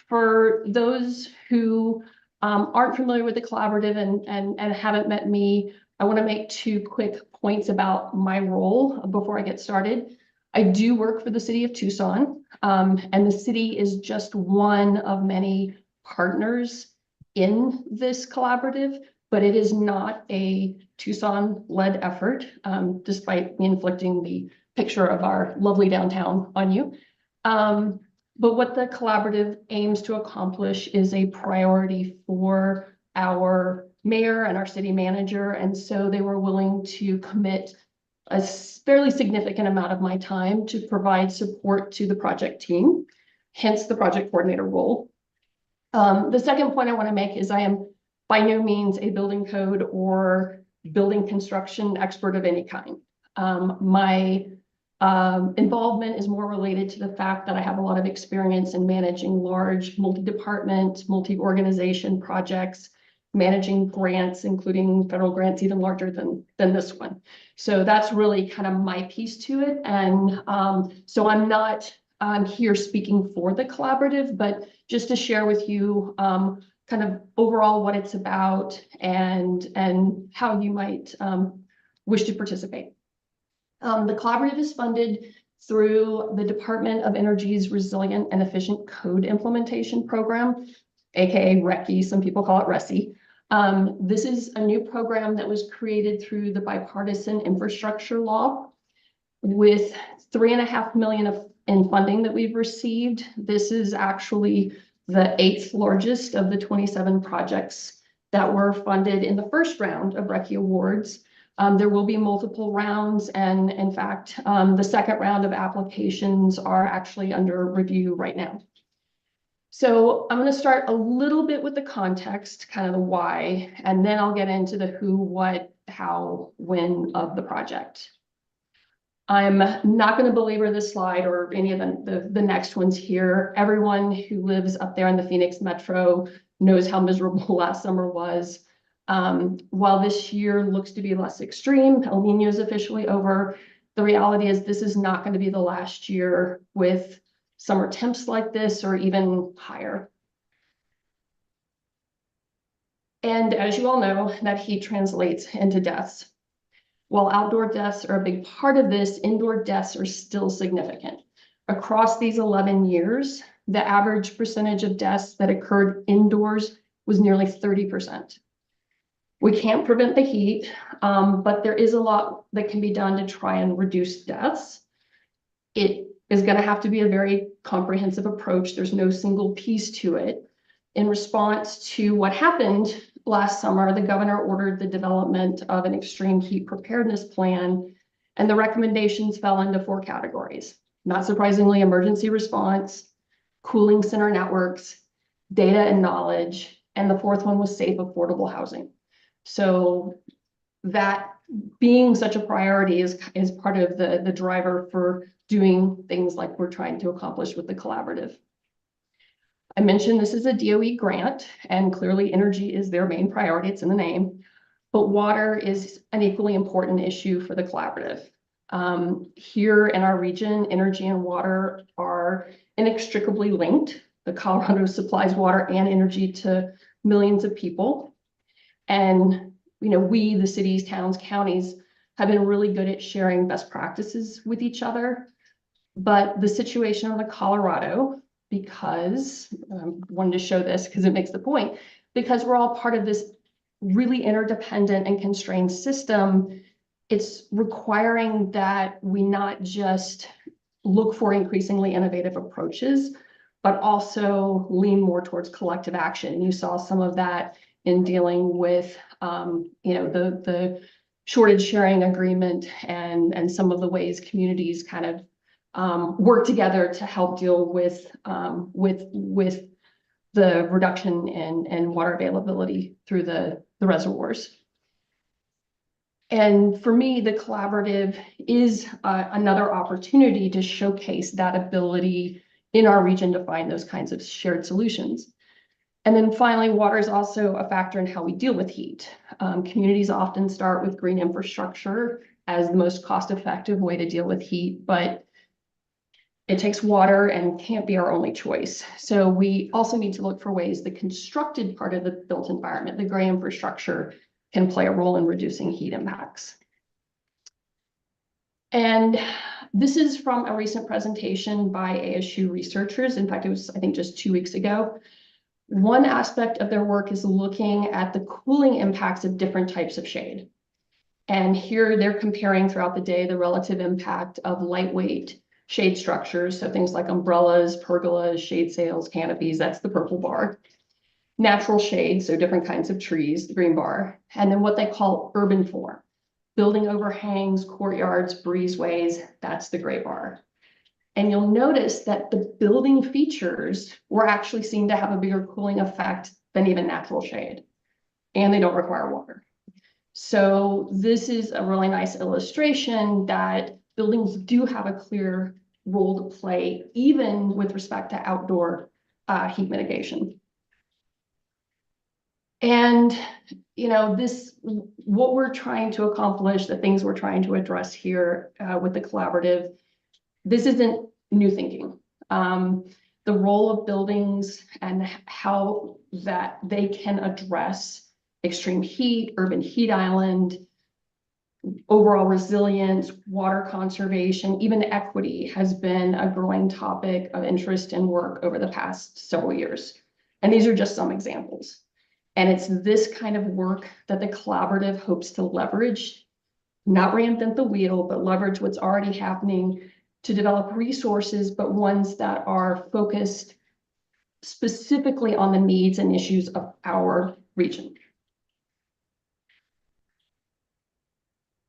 For those who aren't familiar with the collaborative and haven't met me, I want to make 2 quick points about my role before I get started. I do work for the city of Tucson, and the city is just one of many partners in this collaborative, but it is not a Tucson-led effort, despite me inflicting the picture of our lovely downtown on you. But what the collaborative aims to accomplish is a priority for our mayor and our city manager. And so they were willing to commit a fairly significant amount of my time to provide support to the project team, hence the project coordinator role. The second point I want to make is I am by no means a building code or building construction expert of any kind. My involvement is more related to the fact that I have a lot of experience in managing large multi-department, multi-organization projects, managing grants, including federal grants even larger than this one. So that's really kind of my piece to it. And so I'm here speaking for the collaborative, but just to share with you kind of overall what it's about and how you might wish to participate. The collaborative is funded through the Department of Energy's Resilient and Efficient Code Implementation Program, aka RECI, some people call it RESI. This is a new program that was created through the bipartisan infrastructure law with $3.5 million in funding that we've received. This is actually the 8th largest of the 27 projects that were funded in the first round of RECI awards. There will be multiple rounds, and in fact, the second round of applications are actually under review right now. So I'm going to start a little bit with the context, kind of the why, and then I'll get into the who, what, how, when of the project. I'm not going to belabor this slide or any of the next ones here. Everyone who lives up there in the Phoenix Metro knows how miserable last summer was. While this year looks to be less extreme, El Nino is officially over. The reality is this is not going to be the last year with summer temps like this or even higher. And as you all know, that heat translates into deaths. While outdoor deaths are a big part of this, indoor deaths are still significant. Across these 11 years, the average percentage of deaths that occurred indoors was nearly 30%. We can't prevent the heat, but there is a lot that can be done to try and reduce deaths. It is going to have to be a very comprehensive approach. There's no single piece to it. In response to what happened last summer, the governor ordered the development of an extreme heat preparedness plan, and the recommendations fell into 4 categories. Not surprisingly, emergency response, cooling center networks, data and knowledge, and the 4th one was safe, affordable housing. So that being such a priority is part of the driver for doing things like we're trying to accomplish with the collaborative. I mentioned this is a DOE grant, and clearly energy is their main priority. It's in the name, but water is an equally important issue for the collaborative. Here in our region, energy and water are inextricably linked. The Colorado supplies water and energy to millions of people. And, you know, we, the cities, towns, counties, have been really good at sharing best practices with each other. But the situation on the Colorado, because I wanted to show this because it makes the point, because we're all part of this really interdependent and constrained system, it's requiring that we not just look for increasingly innovative approaches, but also lean more towards collective action. You saw some of that in dealing with, the shortage sharing agreement and some of the ways communities kind of work together to help deal with the reduction in water availability through the reservoirs. And for me, the collaborative is another opportunity to showcase that ability in our region to find those kinds of shared solutions. And then finally, water is also a factor in how we deal with heat. Communities often start with green infrastructure as the most cost-effective way to deal with heat, but it takes water and can't be our only choice. So we also need to look for ways the constructed part of the built environment, the gray infrastructure, can play a role in reducing heat impacts. And this is from a recent presentation by ASU researchers. In fact, it was, I think, just 2 weeks ago. One aspect of their work is looking at the cooling impacts of different types of shade. And here they're comparing throughout the day the relative impact of lightweight shade structures. So things like umbrellas, pergolas, shade sails, canopies, that's the purple bar. Natural shade, so different kinds of trees, the green bar. And then what they call urban form. Building overhangs, courtyards, breezeways, that's the gray bar. And you'll notice that the building features were actually seen to have a bigger cooling effect than even natural shade. And they don't require water. So this is a really nice illustration that buildings do have a clear role to play, even with respect to outdoor heat mitigation. And, you know, what we're trying to accomplish, the things we're trying to address here with the collaborative, this isn't new thinking. The role of buildings and how that they can address extreme heat, urban heat island, overall resilience, water conservation, even equity has been a growing topic of interest and work over the past several years. And these are just some examples. And it's this kind of work that the collaborative hopes to leverage, not reinvent the wheel, but leverage what's already happening to develop resources, but ones that are focused specifically on the needs and issues of our region.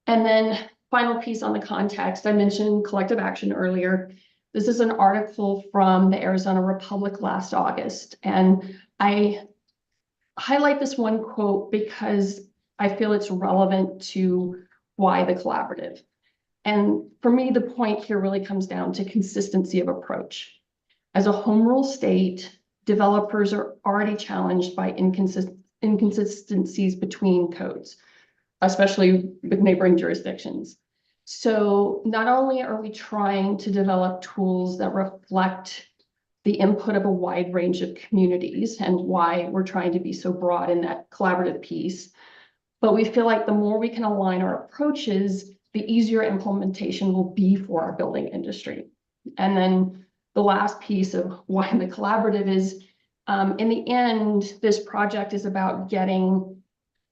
And then final piece on the context, I mentioned collective action earlier. This is an article from the Arizona Republic last August. And I highlight this one quote because I feel it's relevant to why the collaborative. And for me, the point here really comes down to consistency of approach. As a home rule state, developers are already challenged by inconsistencies between codes, especially with neighboring jurisdictions. So not only are we trying to develop tools that reflect the input of a wide range of communities and why we're trying to be so broad in that collaborative piece, but we feel like the more we can align our approaches, the easier implementation will be for our building industry. And then the last piece of why the collaborative is, in the end, this project is about getting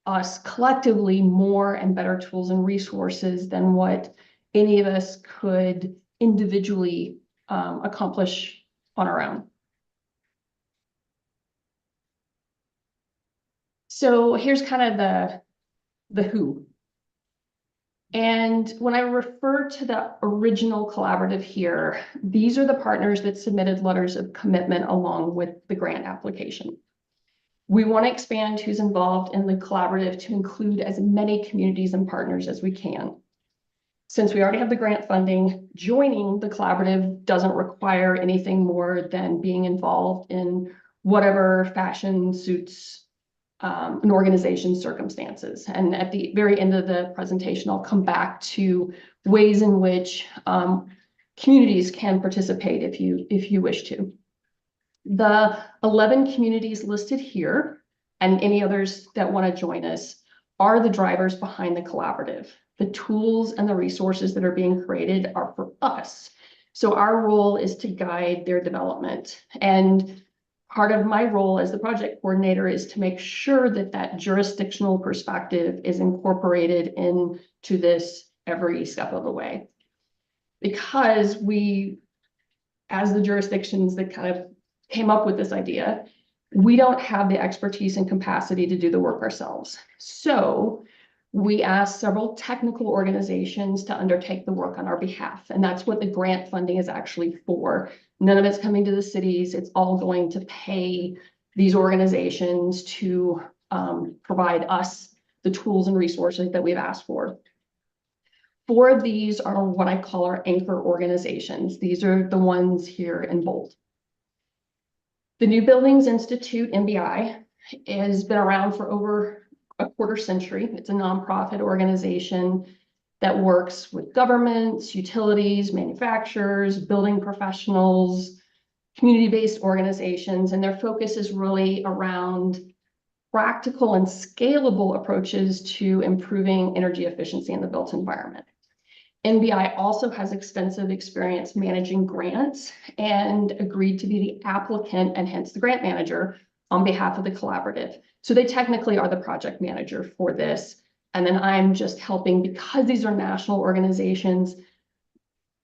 us collectively more and better tools and resources than what any of us could individually accomplish on our own. So here's kind of the who. And when I refer to the original collaborative here, these are the partners that submitted letters of commitment along with the grant application. We want to expand who's involved in the collaborative to include as many communities and partners as we can. Since we already have the grant funding, joining the collaborative doesn't require anything more than being involved in whatever fashion suits an organization's circumstances. And at the very end of the presentation, I'll come back to ways in which communities can participate if you wish to. The 11 communities listed here and any others that want to join us are the drivers behind the collaborative. The tools and the resources that are being created are for us. So our role is to guide their development. And part of my role as the project coordinator is to make sure that that jurisdictional perspective is incorporated into this every step of the way. Because we, as the jurisdictions that kind of came up with this idea, we don't have the expertise and capacity to do the work ourselves. So we asked several technical organizations to undertake the work on our behalf. And that's what the grant funding is actually for. None of it's coming to the cities. It's all going to pay these organizations to provide us the tools and resources that we've asked for. 4 of these are what I call our anchor organizations. These are the ones here in bold. The New Buildings Institute, NBI, has been around for over a quarter century. It's a nonprofit organization that works with governments, utilities, manufacturers, building professionals, community-based organizations, and their focus is really around practical and scalable approaches to improving energy efficiency in the built environment. NBI also has extensive experience managing grants and agreed to be the applicant and hence the grant manager on behalf of the collaborative. So they technically are the project manager for this. And then I'm just helping, because these are national organizations,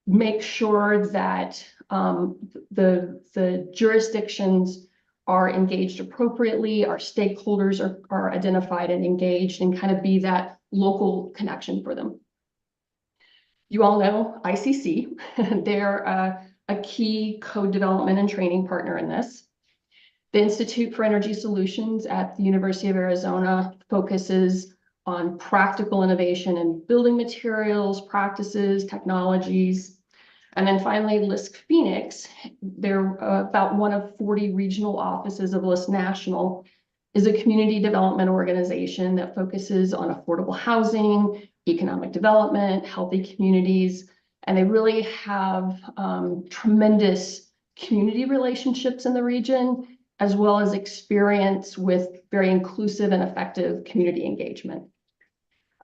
make sure that the jurisdictions are engaged appropriately, our stakeholders are identified and engaged, and kind of be that local connection for them. You all know ICC. They're a key code development and training partner in this. The Institute for Energy Solutions at the University of Arizona focuses on practical innovation in building materials, practices, technologies. And then finally, LISC Phoenix, they're about one of 40 regional offices of LISC National, is a community development organization that focuses on affordable housing, economic development, healthy communities, and they really have tremendous community relationships in the region, as well as experience with very inclusive and effective community engagement.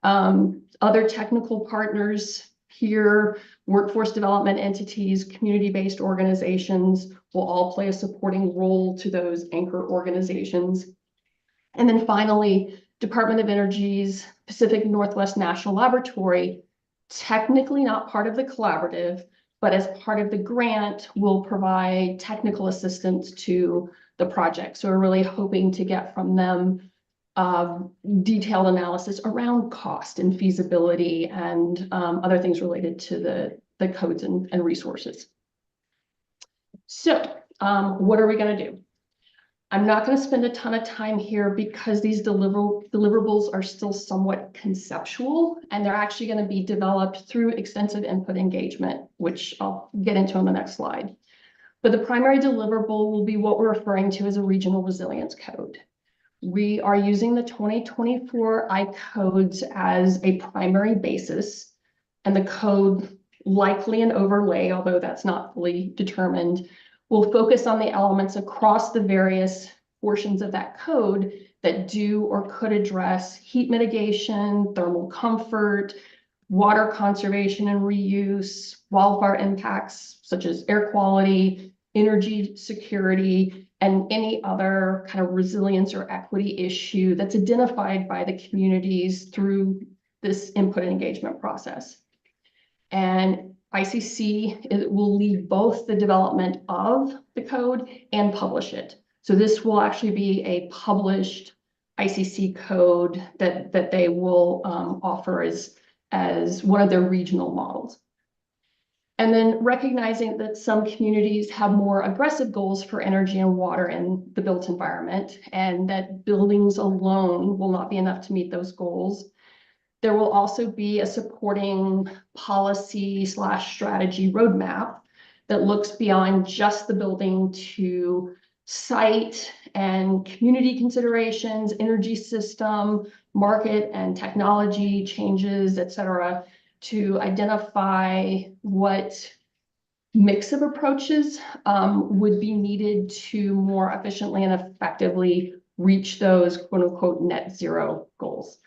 Other technical partners here, workforce development entities, community-based organizations will all play a supporting role to those anchor organizations. And then finally, Department of Energy's Pacific Northwest National Laboratory, technically not part of the collaborative, but as part of the grant, will provide technical assistance to the project. So we're really hoping to get from them detailed analysis around cost and feasibility and other things related to the codes and resources. So what are we going to do? I'm not going to spend a ton of time here because these deliverables are still somewhat conceptual, and they're actually going to be developed through extensive input engagement, which I'll get into on the next slide. But the primary deliverable will be what we're referring to as a regional resilience code. We are using the 2024 I-codes as a primary basis, and the code, likely an overlay, although that's not fully determined, will focus on the elements across the various portions of that code that do or could address heat mitigation, thermal comfort, water conservation and reuse, wildfire impacts such as air quality, energy security, and any other kind of resilience or equity issue that's identified by the communities through this input and engagement process. And ICC will lead both the development of the code and publish it. So this will actually be a published ICC code that they will offer as one of their regional models. And then recognizing that some communities have more aggressive goals for energy and water in the built environment, and that buildings alone will not be enough to meet those goals. There will also be a supporting policy/strategy roadmap that looks beyond just the building to site and community considerations, energy system, market and technology changes, et cetera, to identify what mix of approaches would be needed to more efficiently and effectively reach those quote unquote net zero goals.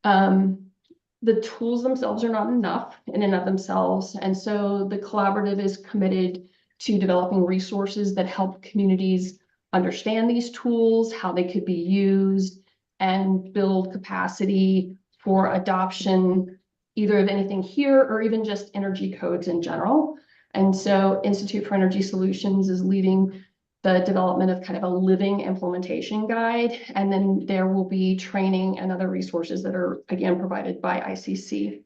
The tools themselves are not enough in and of themselves. And so the collaborative is committed to developing resources that help communities understand these tools, how they could be used, and build capacity for adoption, either of anything here or even just energy codes in general. And so Institute for Energy Solutions is leading the development of kind of a living implementation guide. And then there will be training and other resources that are, again, provided by ICC.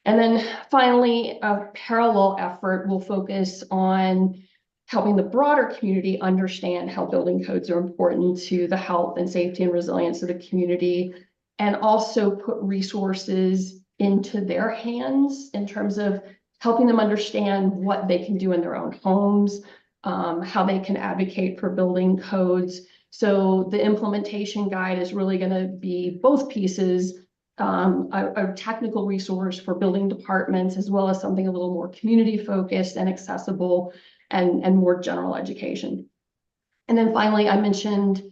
And then finally, a parallel effort will focus on helping the broader community understand how building codes are important to the health and safety and resilience of the community, and also put resources into their hands in terms of helping them understand what they can do in their own homes, how they can advocate for building codes. So the implementation guide is really going to be both pieces, a technical resource for building departments, as well as something a little more community focused and accessible and more general education. And then finally, I mentioned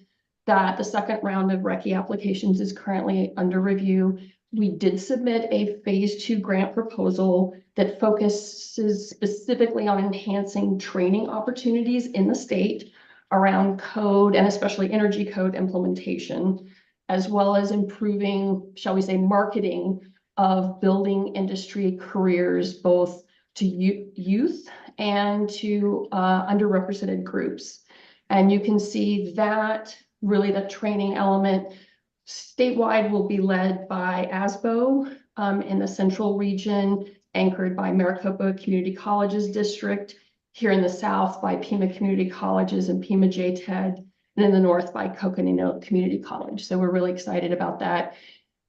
that the second round of RECCE applications is currently under review. We did submit a phase 2 grant proposal that focuses specifically on enhancing training opportunities in the state around code and especially energy code implementation. as well as improving, shall we say, marketing of building industry careers, both to youth and to underrepresented groups. And you can see that really the training element statewide will be led by ASBO in the central region, anchored by Maricopa Community Colleges District, here in the south by Pima Community Colleges and Pima JTED, and in the north by Coconino Community College. So we're really excited about that.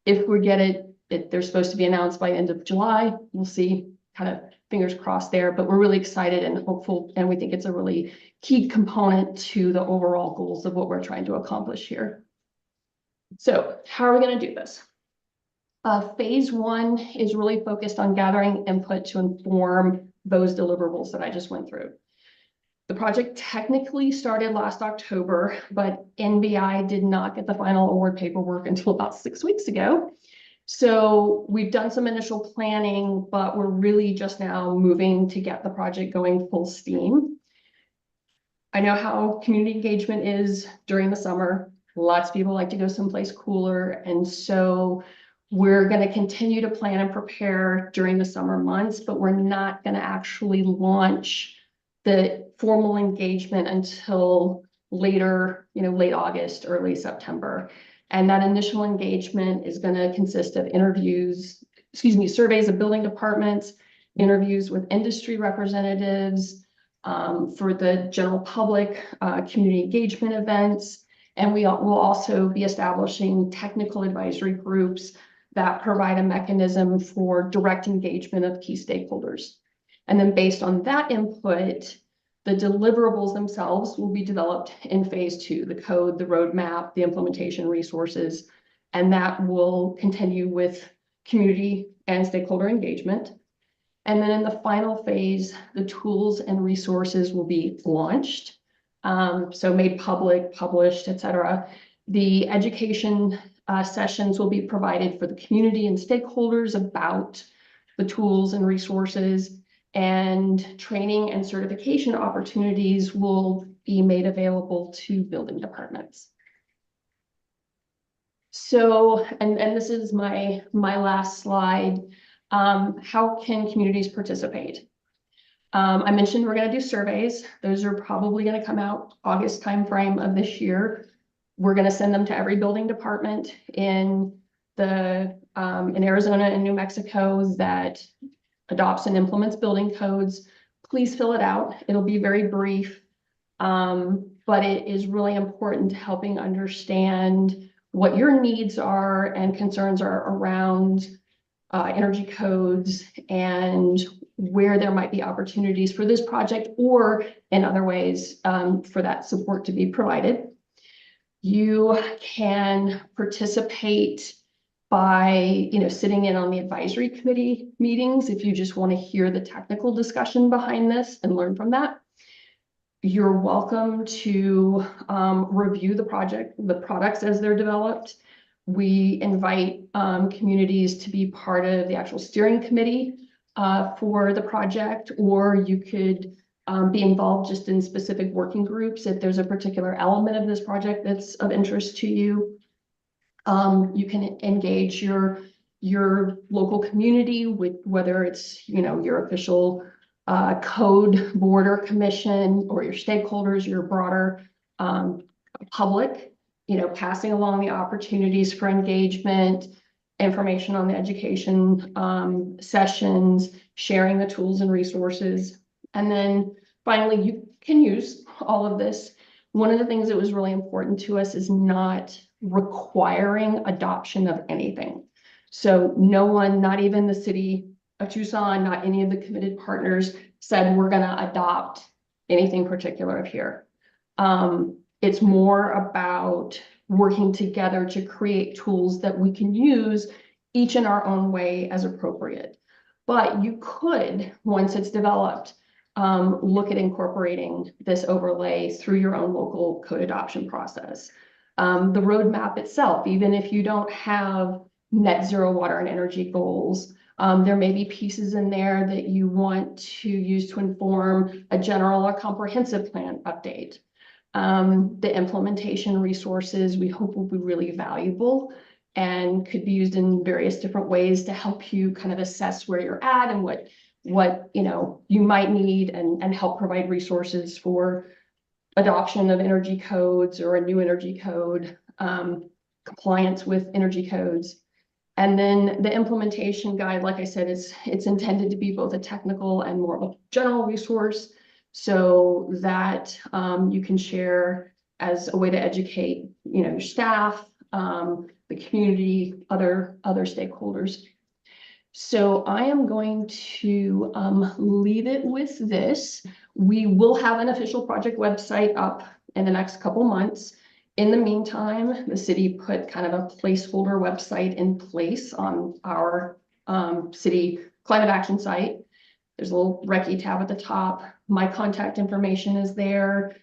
If we get it, they're supposed to be announced by end of July. We'll see, kind of fingers crossed there, but we're really excited and hopeful, and we think it's a really key component to the overall goals of what we're trying to accomplish here. So how are we going to do this? Phase one is really focused on gathering input to inform those deliverables that I just went through. The project technically started last October, but NBI did not get the final award paperwork until about 6 weeks ago. So we've done some initial planning, but we're really just now moving to get the project going full steam. I know how community engagement is during the summer. Lots of people like to go someplace cooler. And so we're going to continue to plan and prepare during the summer months, but we're not going to actually launch the formal engagement until later, late August, early September. And that initial engagement is going to consist of surveys of building departments, interviews with industry representatives, for the general public, community engagement events. And we will also be establishing technical advisory groups that provide a mechanism for direct engagement of key stakeholders. And then based on that input, the deliverables themselves will be developed in phase two, the code, the roadmap, the implementation resources, and that will continue with community and stakeholder engagement. And then in the final phase, the tools and resources will be launched. So made public, published, etc. The education sessions will be provided for the community and stakeholders about the tools and resources, and training and certification opportunities will be made available to building departments. So, and this is my last slide. How can communities participate? I mentioned we're going to do surveys. Those are probably going to come out August timeframe of this year. We're going to send them to every building department in Arizona and New Mexico that adopts and implements building codes. Please fill it out. It'll be very brief, but it is really important to helping understand what your needs are and concerns are around energy codes and where there might be opportunities for this project or in other ways for that support to be provided. You can participate by sitting in on the advisory committee meetings if you just want to hear the technical discussion behind this and learn from that. You're welcome to review the products as they're developed. We invite communities to be part of the actual steering committee for the project, or you could be involved just in specific working groups if there's a particular element of this project that's of interest to you. You can engage your local community with whether it's your official code board or commission, or your stakeholders, your broader public, passing along the opportunities for engagement, information on the education sessions, sharing the tools and resources. And then finally, you can use all of this. One of the things that was really important to us is not requiring adoption of anything. So no one, not even the city of Tucson, not any of the committed partners said we're going to adopt anything particular here. It's more about working together to create tools that we can use each in our own way as appropriate. But you could, once it's developed, look at incorporating this overlay through your own local code adoption process. The roadmap itself, even if you don't have net zero water and energy goals, there may be pieces in there that you want to use to inform a general or comprehensive plan update. The implementation resources we hope will be really valuable and could be used in various different ways to help you kind of assess where you're at and what you might need and help provide resources for adoption of energy codes or a new energy code, compliance with energy codes. And then the implementation guide, like I said, it's intended to be both a technical and more of a general resource so that you can share as a way to educate, your staff, the community, other stakeholders. So I am going to leave it with this. We will have an official project website up in the next couple months. In the meantime, the city put kind of a placeholder website in place on our city climate action site. There's a little Recce tab at the top. My contact information is there.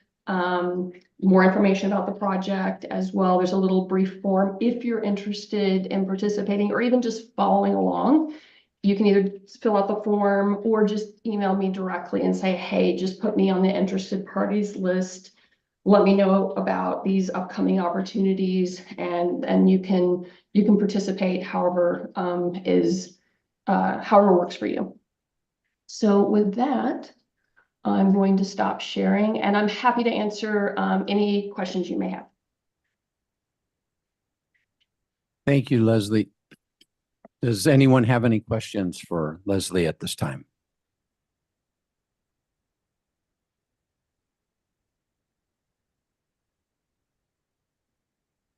More information about the project as well. There's a little brief form if you're interested in participating or even just following along. You can either fill out the form or just email me directly and say, hey, just put me on the interested parties list. Let me know about these upcoming opportunities and you can participate however however works for you. So with that, I'm going to stop sharing and I'm happy to answer any questions you may have. Thank you, Leslie. Does anyone have any questions for Leslie at this time?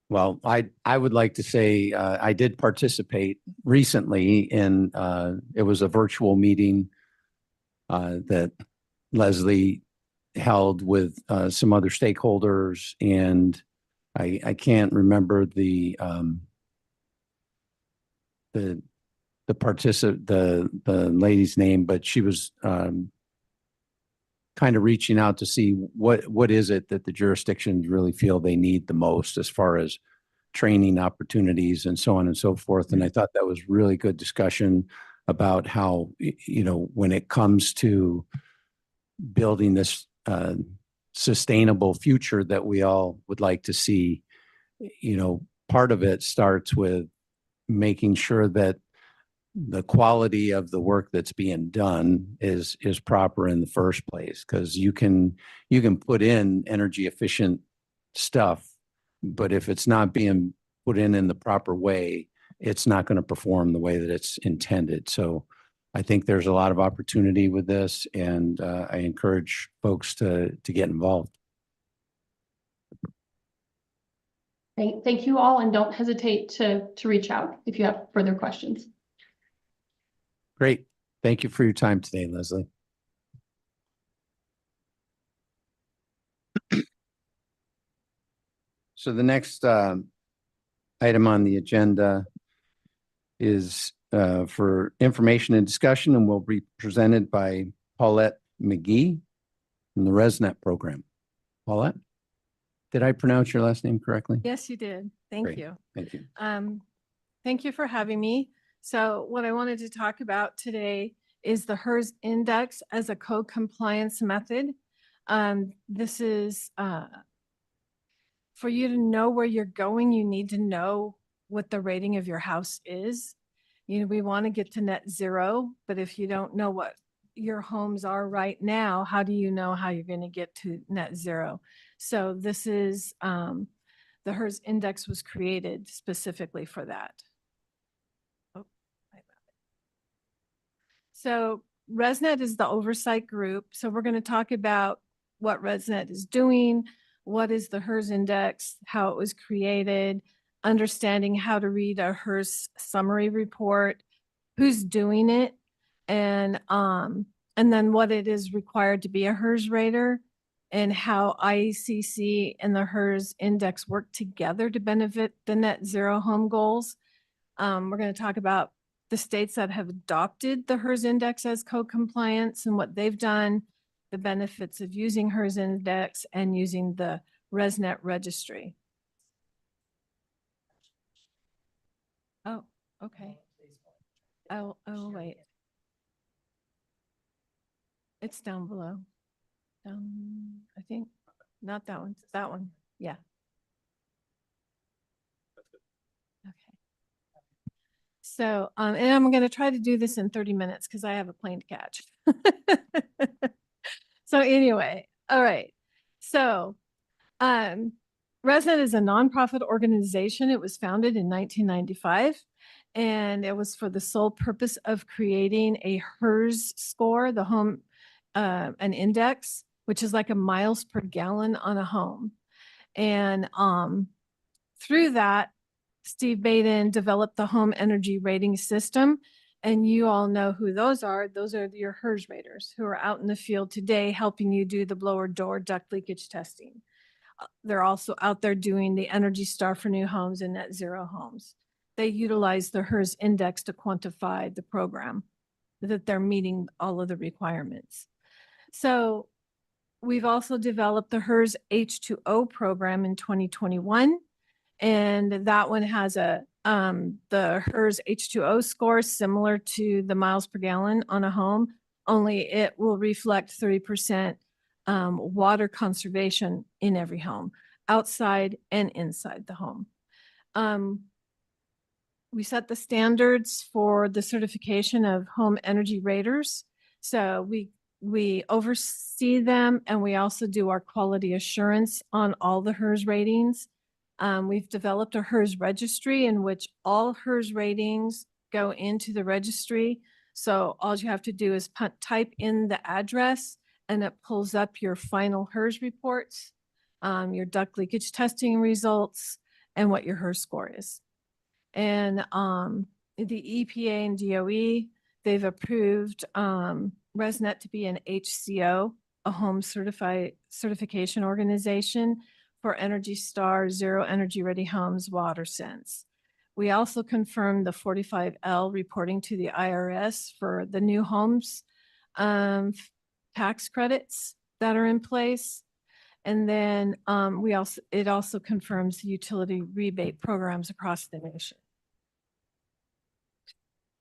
Well, I would like to say I did participate recently in it was a virtual meeting that Leslie held with some other stakeholders, and I can't remember the lady's name, but she was kind of reaching out to see what is it that the jurisdictions really feel they need the most as far as training opportunities and so on and so forth. And I thought that was really good discussion about how, when it comes to building this sustainable future that we all would like to see, part of it starts with making sure that the quality of the work that's being done is proper in the first place, because you can put in energy efficient stuff, but if it's not being put in the proper way, it's not going to perform the way that it's intended. So I think there's a lot of opportunity with this, and I encourage folks to get involved. Thank you all, and don't hesitate to reach out if you have further questions. Great. Thank you for your time today, Leslie. So the next item on the agenda is for information and discussion, and will be presented by Paulette McGee from the ResNet program. Paulette, did I pronounce your last name correctly? Yes, you did. Thank Great. you. Thank you. Thank you for having me. So what I wanted to talk about today is the HERS index as a code compliance method. This is for you to know where you're going, you need to know what the rating of your house is. We want to get to net zero, but if you don't know what your homes are right now, how do you know how you're going to get to net zero? So this is the HERS index was created specifically for that. So ResNet is the oversight group. So we're going to talk about what ResNet is doing, what is the HERS index, how it was created, understanding how to read a HERS summary report, who's doing it, and then what it is required to be a HERS rater, and how IECC and the HERS index work together to benefit the net zero home goals. We're going to talk about the states that have adopted the HERS index as code compliance and what they've done, the benefits of using HERS index and using the ResNet registry. Oh, okay. Oh, wait. It's down below. I think. not that one, that one. Yeah. Okay. So, and I'm going to try to do this in 30 minutes because I have a plane to catch. So anyway, all right. So, ResNet is a nonprofit organization. It was founded in 1995, and it was for the sole purpose of creating a HERS score, the home, an index, which is like a miles per gallon on a home. And through that, Steve Baden developed the home energy rating system. And you all know who those are. Those are your HERS raters who are out in the field today helping you do the blower door duct leakage testing. They're also out there doing the Energy Star for new homes and net zero homes. They utilize the HERS index to quantify the program, that they're meeting all of the requirements. So we've also developed the HERS H2O program in 2021. And that one has the HERS H2O score similar to the miles per gallon on a home, only it will reflect 30% water conservation in every home, outside and inside the home. We set the standards for the certification of home energy raters. So we oversee them, and we also do our quality assurance on all the HERS ratings. We've developed a HERS registry in which all HERS ratings go into the registry. So all you have to do is type in the address and it pulls up your final HERS reports, your duct leakage testing results, and what your HERS score is. And the EPA and DOE, they've approved ResNet to be an HCO, a home certification organization for Energy Star Zero Energy Ready Homes WaterSense. We also confirmed the 45L reporting to the IRS for the new homes tax credits that are in place. And then it also confirms utility rebate programs across the nation.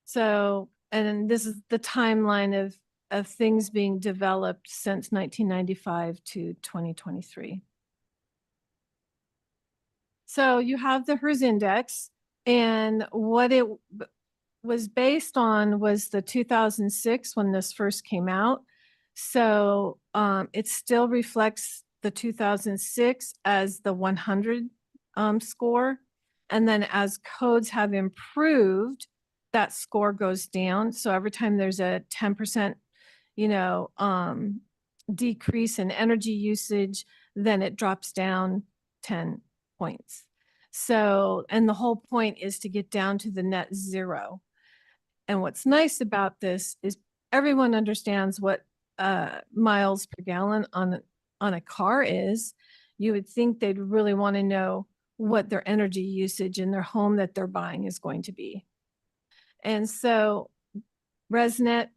So, and this is the timeline of things being developed since 1995 to 2023. So you have the HERS index, and what it was based on was the 2006 when this first came out. So it still reflects the 2006 as the 100 score. And then as codes have improved, that score goes down. So every time there's a 10%, decrease in energy usage, then it drops down 10 points. So, and the whole point is to get down to the net zero. And what's nice about this is everyone understands what miles per gallon on a car is. You would think they'd really want to know what their energy usage in their home that they're buying is going to be. And so ResNet,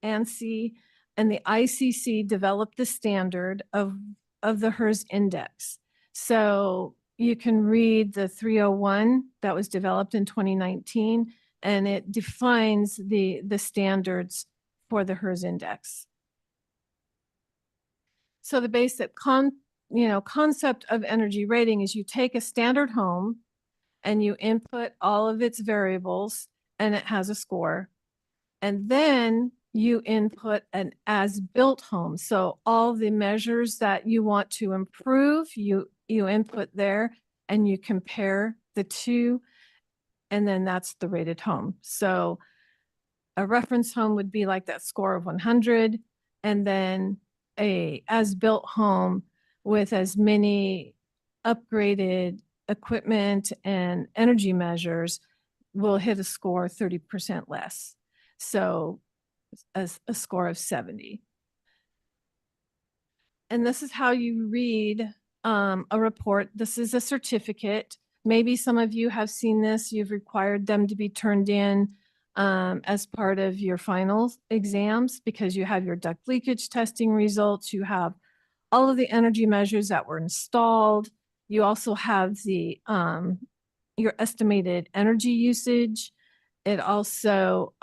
ANSI, and the ICC developed the standard of the HERS index. So you can read the 301 that was developed in 2019, and it defines the standards for the HERS index. So the basic concept of energy rating is you take a standard home and you input all of its variables and it has a score. And then you input an as-built home. So all the measures that you want to improve, you input there and you compare the two, and then that's the rated home. So a reference home would be like that score of 100, and then a as-built home with as many upgraded equipment and energy measures will hit a score 30% less. So as a score of 70. And this is how you read a report. This is a certificate. Maybe some of you have seen this. You've required them to be turned in as part of your final exams because you have your duct leakage testing results. You have all of the energy measures that were installed. You also have the your estimated energy usage. It also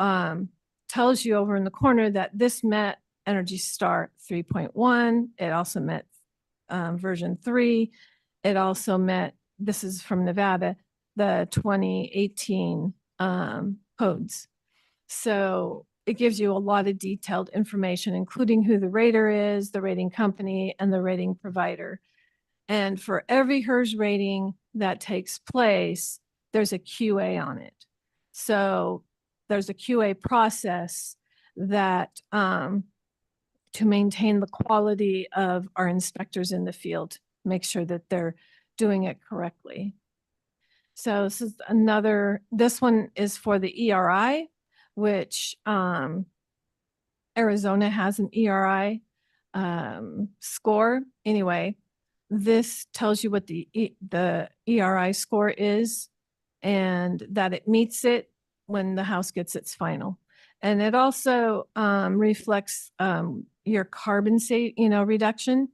tells you over in the corner that this met Energy Star 3.1. It also met version 3. It also met, this is from Nevada, the 2018 codes. So it gives you a lot of detailed information, including who the rater is, the rating company, and the rating provider. And for every HERS rating that takes place, there's a QA on it. So there's a QA process that to maintain the quality of our inspectors in the field, make sure that they're doing it correctly. So this is another, this one is for the ERI, which Arizona has an ERI score. Anyway, this tells you what the ERI score is and that it meets it when the house gets its final. And it also reflects your carbon reduction.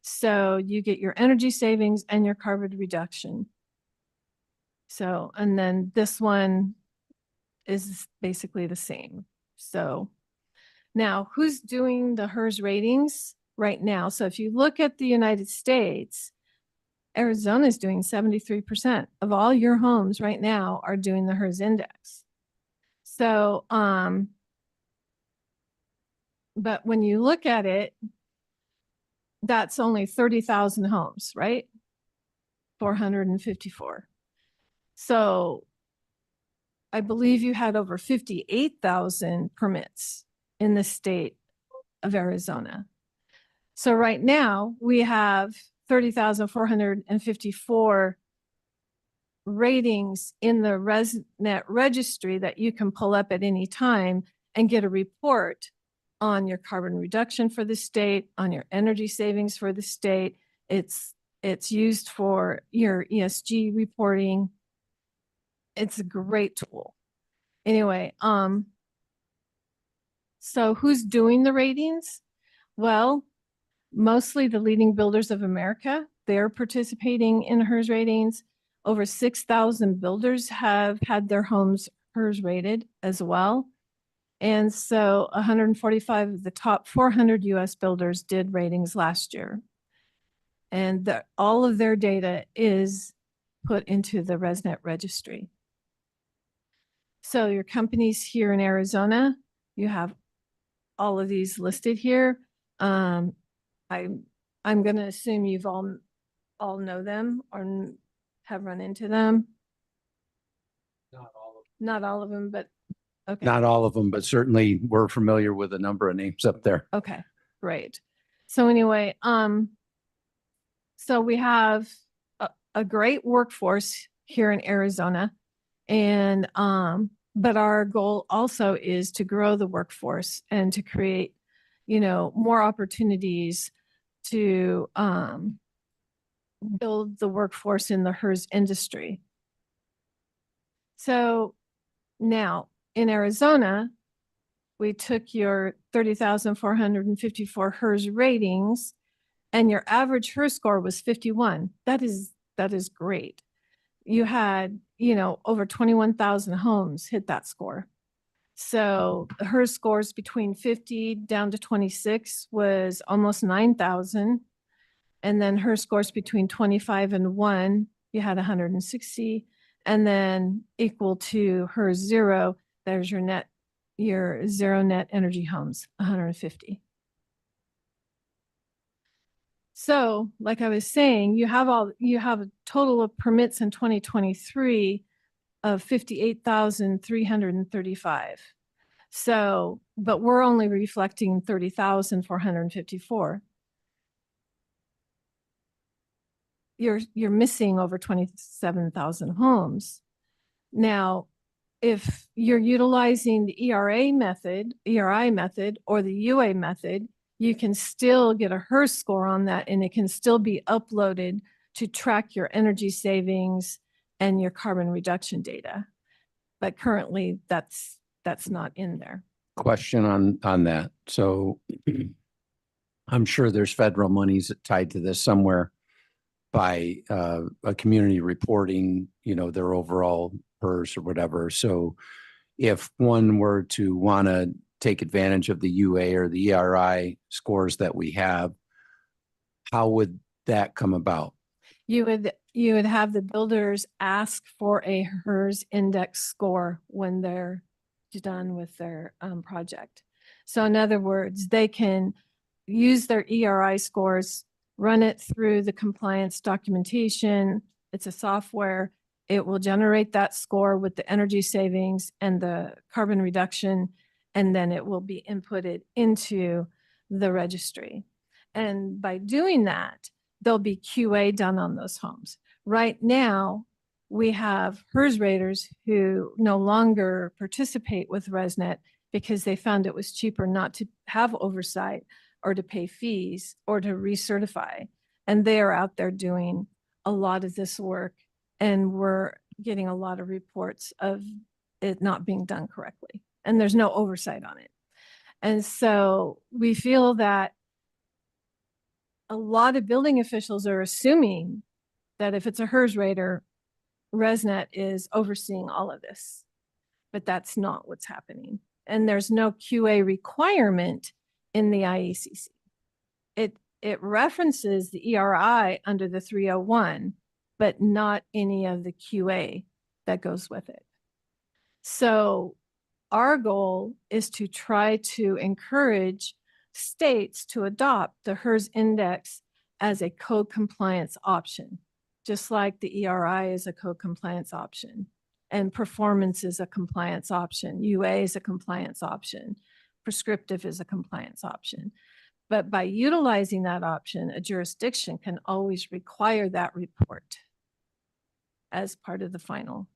So you get your energy savings and your carbon reduction. So, and then this one is basically the same. So now who's doing the HERS ratings right now? So if you look at the United States, Arizona is doing 73% of all your homes right now are doing the HERS index. So, but when you look at it, that's only 30,000 homes, right? 454. So I believe you had over 58,000 permits in the state of Arizona. So right now we have 30,454 ratings in the ResNet registry that you can pull up at any time and get a report on your carbon reduction for the state, on your energy savings for the state. It's used for your ESG reporting. It's a great tool. Anyway, so who's doing the ratings? Well, mostly the leading builders of America. They're participating in HERS ratings. Over 6,000 builders have had their homes HERS rated as well. And so 145 of the top 400 US builders did ratings last year. And all of their data is put into the ResNet registry. So your companies here in Arizona, you have all of these listed here. I'm going to assume you've all know them or have run into them. Not all of them, but okay. Not all of them, but certainly we're familiar with a number of names up there. Okay, great. So anyway, so we have a great workforce here in Arizona, and but our goal also is to grow the workforce and to create, more opportunities to build the workforce in the HERS industry. So now in Arizona, we took your 30,454 HERS ratings and your average HERS score was 51. That is great. You had, over 21,000 homes hit that score. So HERS scores between 50 down to 26 was almost 9,000. And then HERS scores between 25 and 1, you had 160. And then equal to HERS 0, there's your zero net energy homes, 150. So like I was saying, you have a total of permits in 2023 of 58,335. So, but we're only reflecting 30,454. You're missing over 27,000 homes. Now, if you're utilizing the ERI method or the UA method, you can still get a HERS score on that, and it can still be uploaded to track your energy savings and your carbon reduction data. But currently that's not in there. Question on that. So I'm sure there's federal monies tied to this somewhere by a community reporting, their overall PERS or whatever. So if one were to want to take advantage of the UA or the ERI scores that we have, how would that come about? You would have the builders ask for a HERS index score when they're done with their project. So in other words, they can use their ERI scores, run it through the compliance documentation. It's a software. It will generate that score with the energy savings and the carbon reduction, and then it will be inputted into the registry. And by doing that, there'll be QA done on those homes. Right now, we have HERS raters who no longer participate with ResNet because they found it was cheaper not to have oversight or to pay fees or to recertify. And they are out there doing a lot of this work, and we're getting a lot of reports of it not being done correctly. And there's no oversight on it. And so we feel that a lot of building officials are assuming that if it's a HERS rater, ResNet is overseeing all of this, but that's not what's happening. And there's no QA requirement in the IECC. It references the ERI under the 301, but not any of the QA that goes with it. So our goal is to try to encourage states to adopt the HERS index as a code compliance option, just like the ERI is a code compliance option, and performance is a compliance option, UA is a compliance option, prescriptive is a compliance option. But by utilizing that option, a jurisdiction can always require that report as part of the final.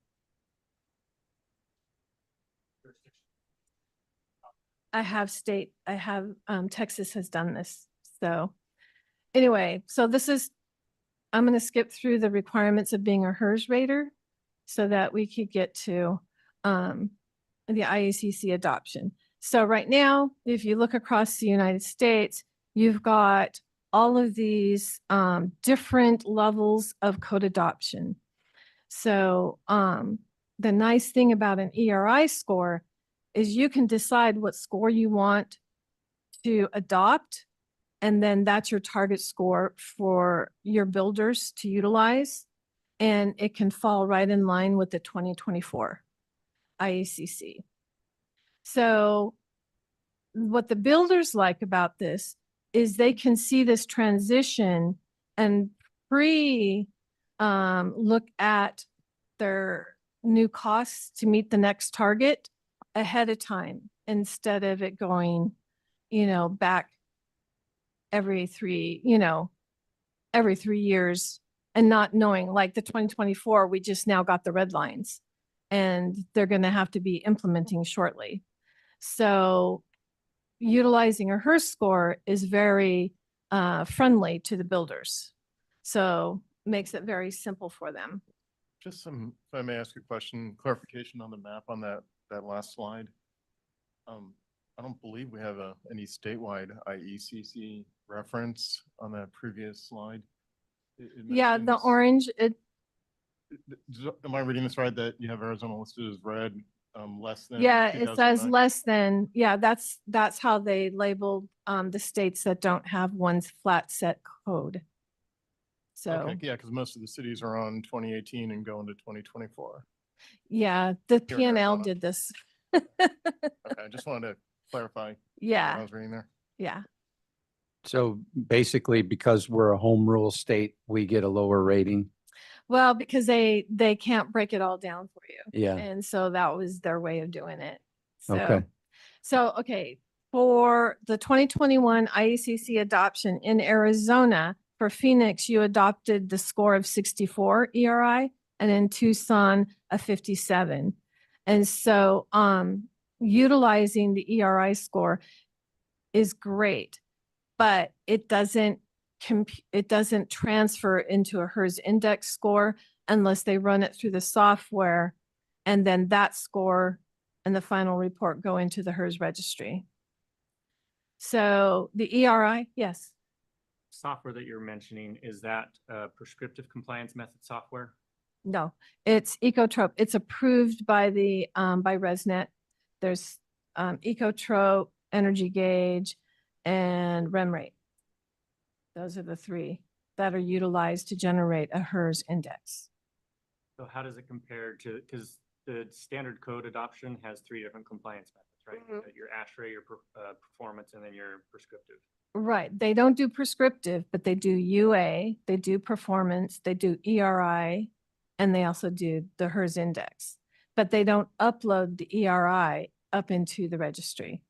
Texas has done this. So anyway, so I'm going to skip through the requirements of being a HERS rater so that we could get to the IECC adoption. So right now, if you look across the United States, you've got all of these different levels of code adoption. So the nice thing about an ERI score is you can decide what score you want to adopt, and then that's your target score for your builders to utilize, and it can fall right in line with the 2024 IECC. So what the builders like about this is they can see this transition and look at their new costs to meet the next target ahead of time, instead of it going, back every 3 years and not knowing, like the 2024, we just now got the red lines and they're going to have to be implementing shortly. So utilizing a HERS score is very friendly to the builders. So makes it very simple for them. Just if I may ask a question, clarification on the map on that last slide. I don't believe we have any statewide IECC reference on that previous slide. Yeah, the mentions- orange, Am I reading this right, that you have Arizona listed as red, less than? yeah, it says 2009? less than, yeah, that's how they labeled the states that don't have one flat set code. So, Okay, yeah, because most of the cities are on 2018 and go into 2024. yeah, the Here in PNL Arizona. did this. Okay, I just wanted to clarify what I Yeah, was reading there. yeah. So basically, because we're a home rule state, we get a lower rating. Well, because they can't break it all down for you. Yeah. And so that was their way of doing it. Okay. Okay, for the 2021 IECC adoption in Arizona, for Phoenix, you adopted the score of 64 ERI, and in Tucson, a 57. And so utilizing the ERI score is great, but it doesn't transfer into a HERS index score unless they run it through the software, and then that score and the final report go into the HERS registry. So the ERI, yes. Software that you're mentioning, is that prescriptive compliance method software? No, it's Ecotrope. It's approved by the by ResNet. There's Ecotrope, Energy Gauge, and REM rate. Those are the three. that are utilized to generate a HERS index. So how does it compare to, because the standard code adoption has 3 different compliance methods, right? You've got your ASHRAE, your performance, and then your prescriptive. Right. They don't do prescriptive, but they do UA, they do performance, they do ERI, and they also do the HERS index. But they don't upload the ERI up into the registry.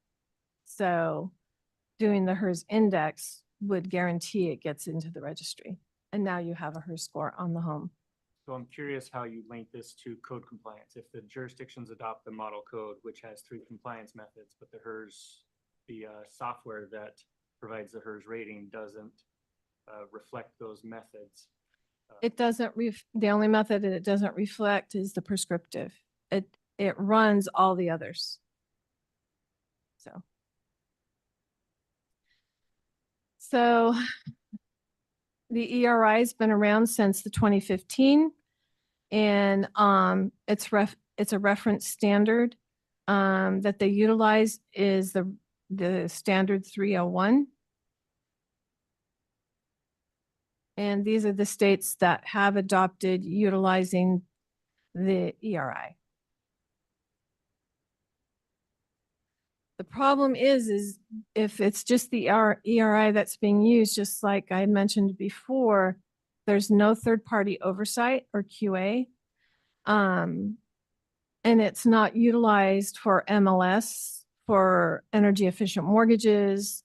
So doing the HERS index would guarantee it gets into the registry. And now you have a HERS score on the home. So I'm curious how you link this to code compliance. If the jurisdictions adopt the model code, which has 3 compliance methods, but the HERS, the software that provides the HERS rating doesn't reflect those methods. It doesn't, the only method that it doesn't reflect is the prescriptive. It runs all the others. So the ERI has been around since the 2015, and it's a reference standard that they utilize is the standard 301. And these are the states that have adopted utilizing the ERI. The problem is if it's just the ERI that's being used, just like I mentioned before, there's no third-party oversight or QA. And it's not utilized for MLS, for energy efficient mortgages.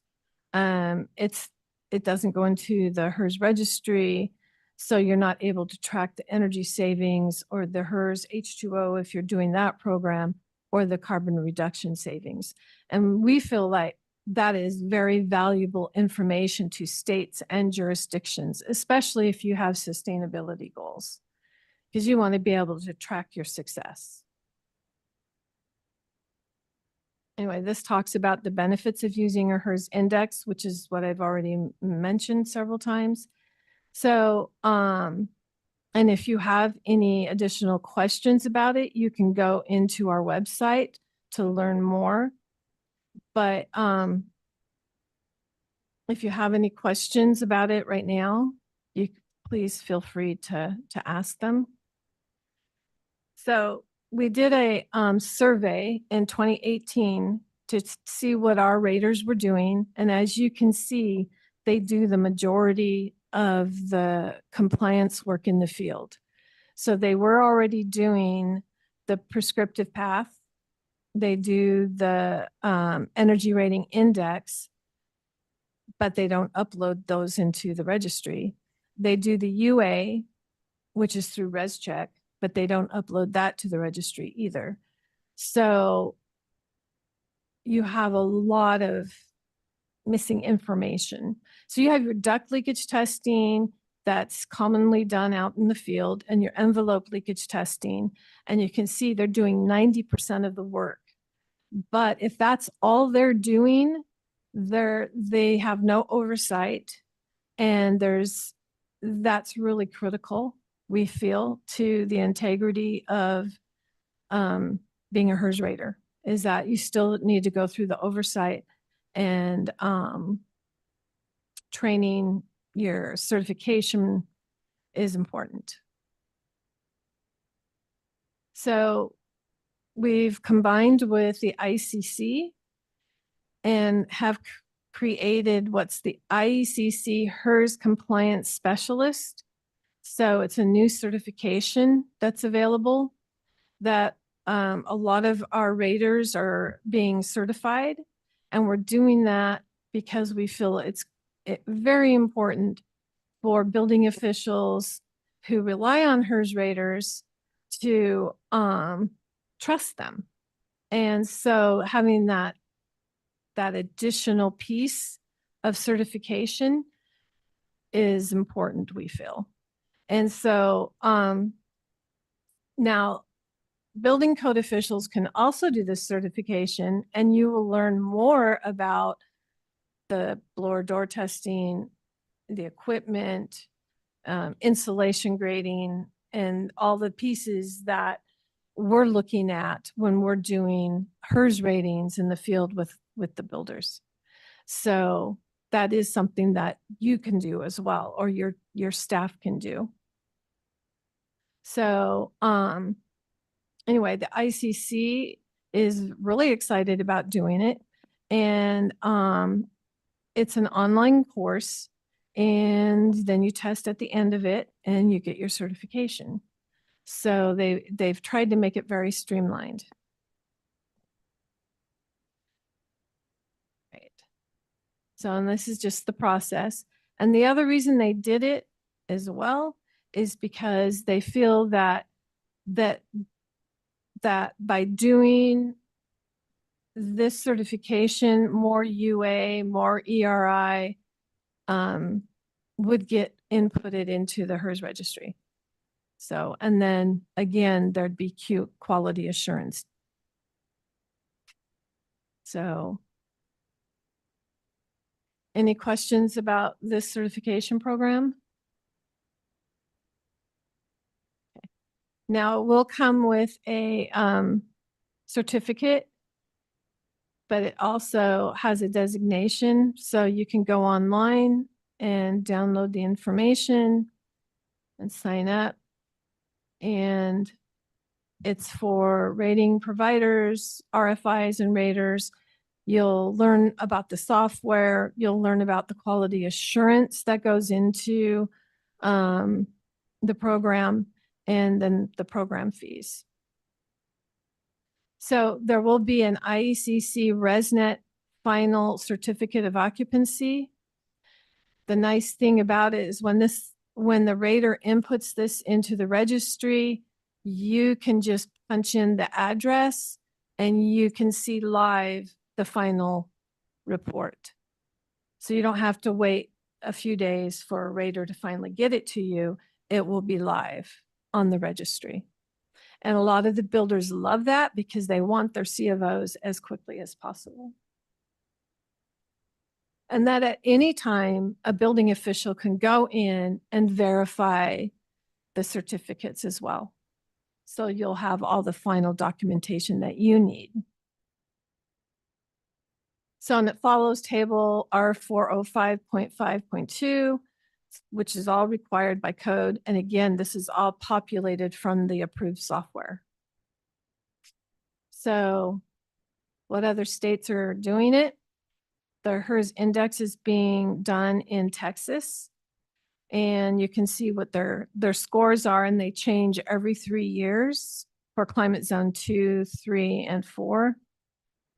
It doesn't go into the HERS registry. So you're not able to track the energy savings or the HERS H2O if you're doing that program, or the carbon reduction savings. And we feel like that is very valuable information to states and jurisdictions, especially if you have sustainability goals, because you want to be able to track your success. Anyway, this talks about the benefits of using a HERS index, which is what I've already mentioned several times. So, and if you have any additional questions about it, you can go into our website to learn more. But if you have any questions about it right now, you please feel free to ask them. So we did a survey in 2018 to see what our raters were doing. And as you can see, they do the majority of the compliance work in the field. So they were already doing the prescriptive path. They do the energy rating index, but they don't upload those into the registry. They do the UA, which is through ResCheck, but they don't upload that to the registry either. So you have a lot of missing information. So you have your duct leakage testing that's commonly done out in the field, and your envelope leakage testing, and you can see they're doing 90% of the work. But if that's all they're doing, they have no oversight, and that's really critical, we feel, to the integrity of being a HERS rater, is that you still need to go through the oversight and training. Your certification is important. So we've combined with the ICC and have created what's the IECC HERS Compliance Specialist. So it's a new certification that's available that a lot of our raters are being certified, and we're doing that because we feel it's very important for building officials who rely on HERS raters to trust them. And so having that additional piece of certification is important, we feel. And so now building code officials can also do this certification, and you will learn more about the blower door testing, the equipment, insulation grading, and all the pieces that we're looking at when we're doing HERS ratings in the field with the builders. So that is something that you can do as well, or your staff can do. So, anyway, the ICC is really excited about doing it. And, it's an online course, and then you test at the end of it and you get your certification. So they've tried to make it very streamlined. Right. So, and this is just the process. And the other reason they did it as well is because they feel that by doing this certification, more UA, more ERI, would get inputted into the HERS registry. So, and then again, there'd be quality assurance. So, any questions about this certification program? Okay. Now it will come with a certificate, but it also has a designation, so you can go online and download the information and sign up. And it's for rating providers, RFIs and raters. You'll learn about the software. You'll learn about the quality assurance that goes into the program, and then the program fees. So there will be an IECC ResNet final certificate of occupancy. The nice thing about it is when the rater inputs this into the registry, you can just punch in the address and you can see live the final report. So you don't have to wait a few days for a rater to finally get it to you. It will be live on the registry. And a lot of the builders love that because they want their C of Os as quickly as possible. And that at any time, a building official can go in and verify the certificates as well. So you'll have all the final documentation that you need. So, and it follows table R405.5.2, which is all required by code. And again, this is all populated from the approved software. So what other states are doing it? The HERS index is being done in Texas. And you can see what their scores are, and they change every 3 years for climate zone 2, 3, and 4.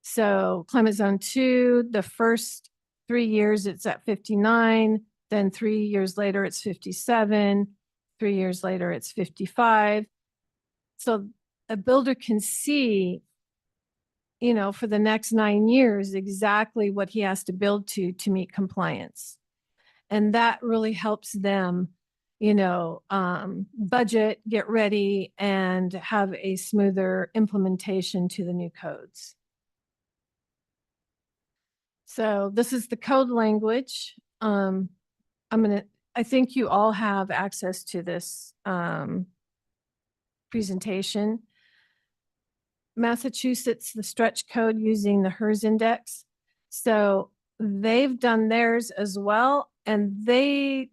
So climate zone 2, the first 3 years it's at 59, then 3 years later it's 57, 3 years later it's 55. So a builder can see, you know, for the next 9 years, exactly what he has to build to meet compliance. And that really helps them, you know, budget, get ready, and have a smoother implementation to the new codes. So this is the code language. I think you all have access to this presentation. Massachusetts, the stretch code using the HERS index. So they've done theirs as well, and they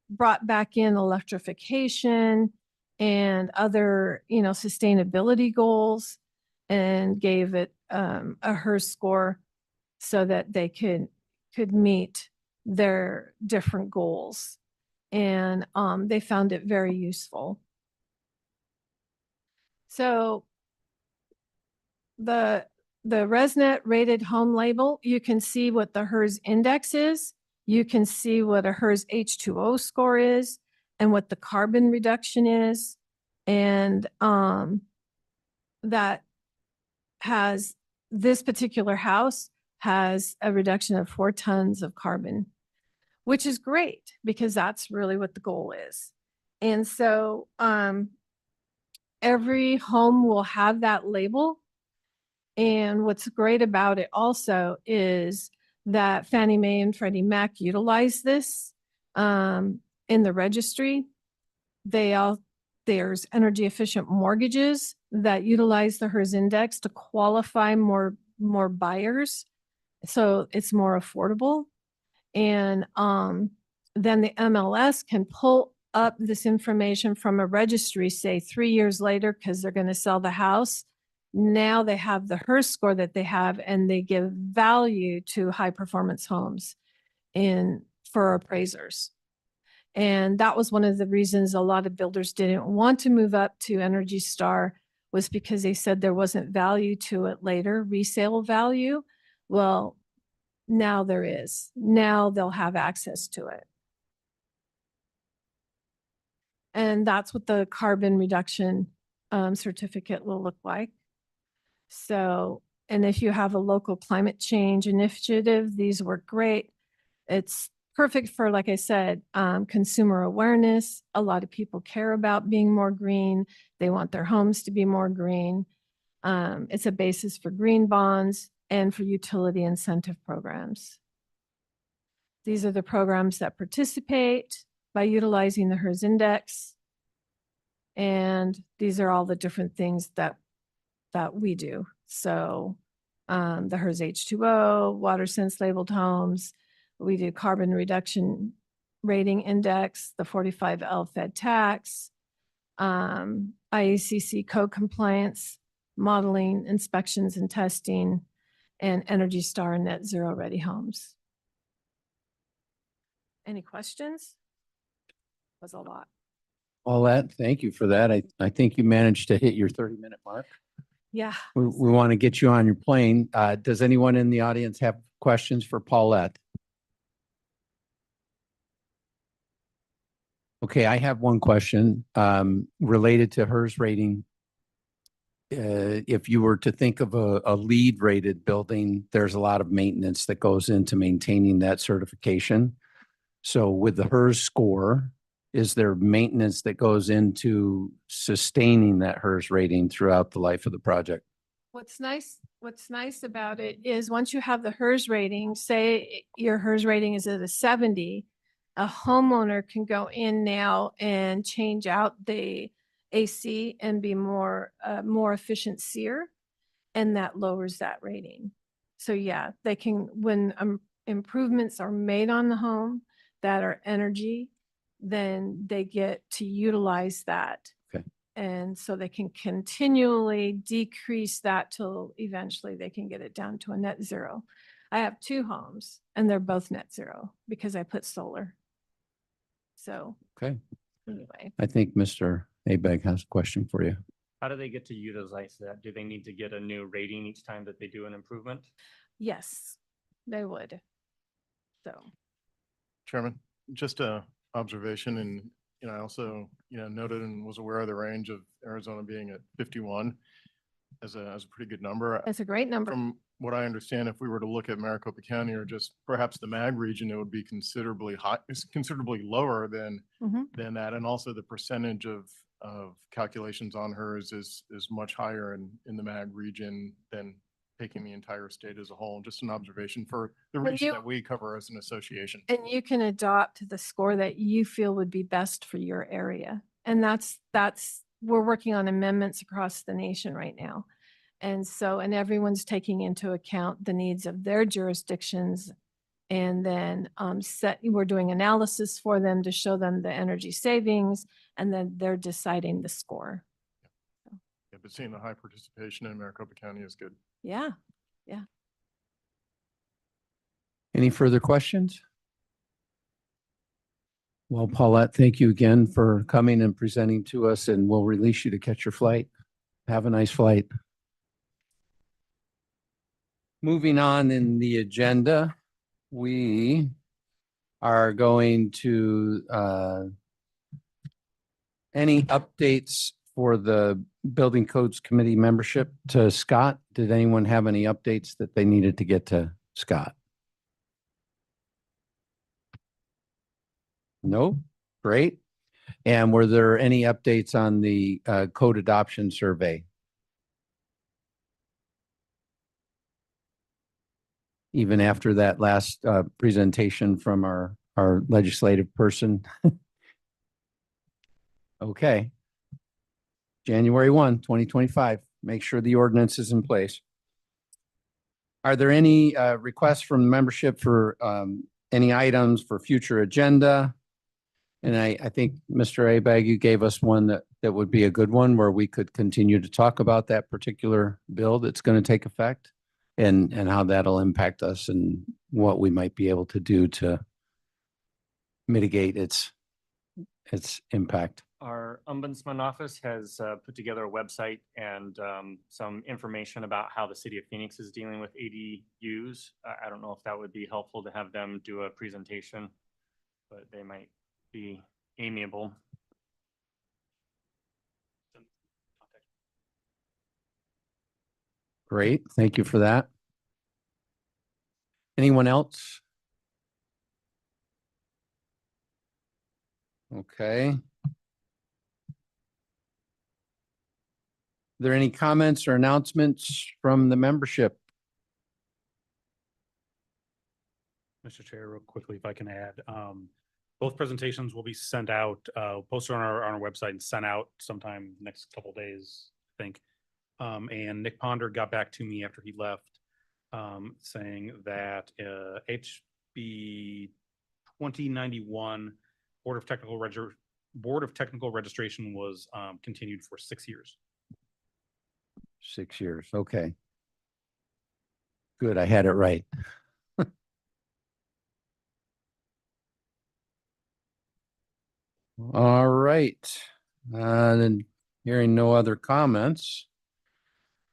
brought back in electrification and other, you know, sustainability goals, and gave it a HERS score so that they could meet their different goals. And they found it very useful. So the ResNet rated home label, you can see what the HERS index is. You can see what a HERS H2O score is and what the carbon reduction is. And that has, this particular house has a reduction of 4 tons of carbon, which is great because that's really what the goal is. And so every home will have that label. And what's great about it also is that Fannie Mae and Freddie Mac utilize this in the registry. There's energy efficient mortgages that utilize the HERS index to qualify more buyers. So it's more affordable. And then the MLS can pull up this information from a registry, say 3 years later, because they're going to sell the house. Now they have the HERS score that they have, and they give value to high performance homes for appraisers. And that was one of the reasons a lot of builders didn't want to move up to Energy Star, was because they said there wasn't value to it later, resale value. Well, now there is. Now they'll have access to it. And that's what the carbon reduction certificate will look like. So, and if you have a local climate change initiative, these work great. It's perfect for, like I said, consumer awareness. A lot of people care about being more green. They want their homes to be more green. It's a basis for green bonds and for utility incentive programs. These are the programs that participate by utilizing the HERS index. And these are all the different things that we do. So the HERS H2O, water sense labeled homes, we do carbon reduction rating index, the 45L Fed tax, IACC code compliance, modeling, inspections and testing, and Energy Star and Net Zero Ready homes. Any questions? Was a lot. Paulette, thank you for that. I think you managed to hit your 30-minute mark. Yeah. We want to get you on your plane. Does anyone in the audience have questions for Paulette? Okay, I have one question related to HERS rating. If you were to think of a LEED rated building, there's a lot of maintenance that goes into maintaining that certification. So with the HERS score, is there maintenance that goes into sustaining that HERS rating throughout the life of the project? What's nice about it is once you have the HERS rating, say your HERS rating is at a 70, a homeowner can go in now and change out the AC and be more efficient SEER, and that lowers that rating. So yeah, they can, when improvements are made on the home that are energy, then they get to utilize that. Okay. And so they can continually decrease that till eventually they can get it down to a net zero. I have 2 homes and they're both net zero because I put solar. So Okay. anyway. I think Mr. Abeg has a question for you. How do they get to utilize that? Do they need to get a new rating each time that they do an improvement? Yes, they would. So. Chairman, just a observation, and I also noted and was aware of the range of Arizona being at 51 as a pretty good number. That's a great number. From what I understand, if we were to look at Maricopa County or just perhaps the Mag region, it would be considerably lower than that, and also the percentage of calculations on HERS is much higher in the Mag region than taking the entire state as a whole. Just an observation for the region that we cover as an association. And you can adopt the score that you feel would be best for your area. And that's we're working on amendments across the nation right now. And so, and everyone's taking into account the needs of their jurisdictions. And then we're doing analysis for them to show them the energy savings, and then they're deciding the score. Yeah, but seeing the high participation in Maricopa County is good. Yeah, yeah. Any further questions? Well, Paulette, thank you again for coming and presenting to us, and we'll release you to catch your flight. Have a nice flight. Moving on in the agenda, we are going to any updates for the Building Codes Committee membership to Scott? Did anyone have any updates that they needed to get to Scott? No? Great. And were there any updates on the code adoption survey? Even after that last presentation from our legislative person? Okay. January 1, 2025. Make sure the ordinance is in place. Are there any requests from membership for any items for future agenda? And I think, Mr. Abag, you gave us one that would be a good one where we could continue to talk about that particular bill that's going to take effect and how that'll impact us and what we might be able to do to mitigate its impact. Our ombudsman office has put together a website and some information about how the city of Phoenix is dealing with ADUs. I don't know if that would be helpful to have them do a presentation, but they might be amiable. Great, thank you for that. Anyone else? Okay. Are there any comments or announcements from the membership? Mr. Chair, real quickly, if I can add, both presentations will be sent out, posted on our website and sent out sometime next couple days, I think. And Nick Ponder got back to me after he left, saying that HB 2091 Board of Technical Registration was continued for 6 years. 6 years, okay. Good, I had it right. All right, then hearing no other comments.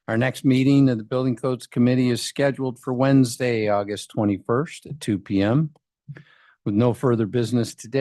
Our next meeting of the Building Codes Committee is scheduled for Wednesday, August 21st at 2 p.m. With no further business today.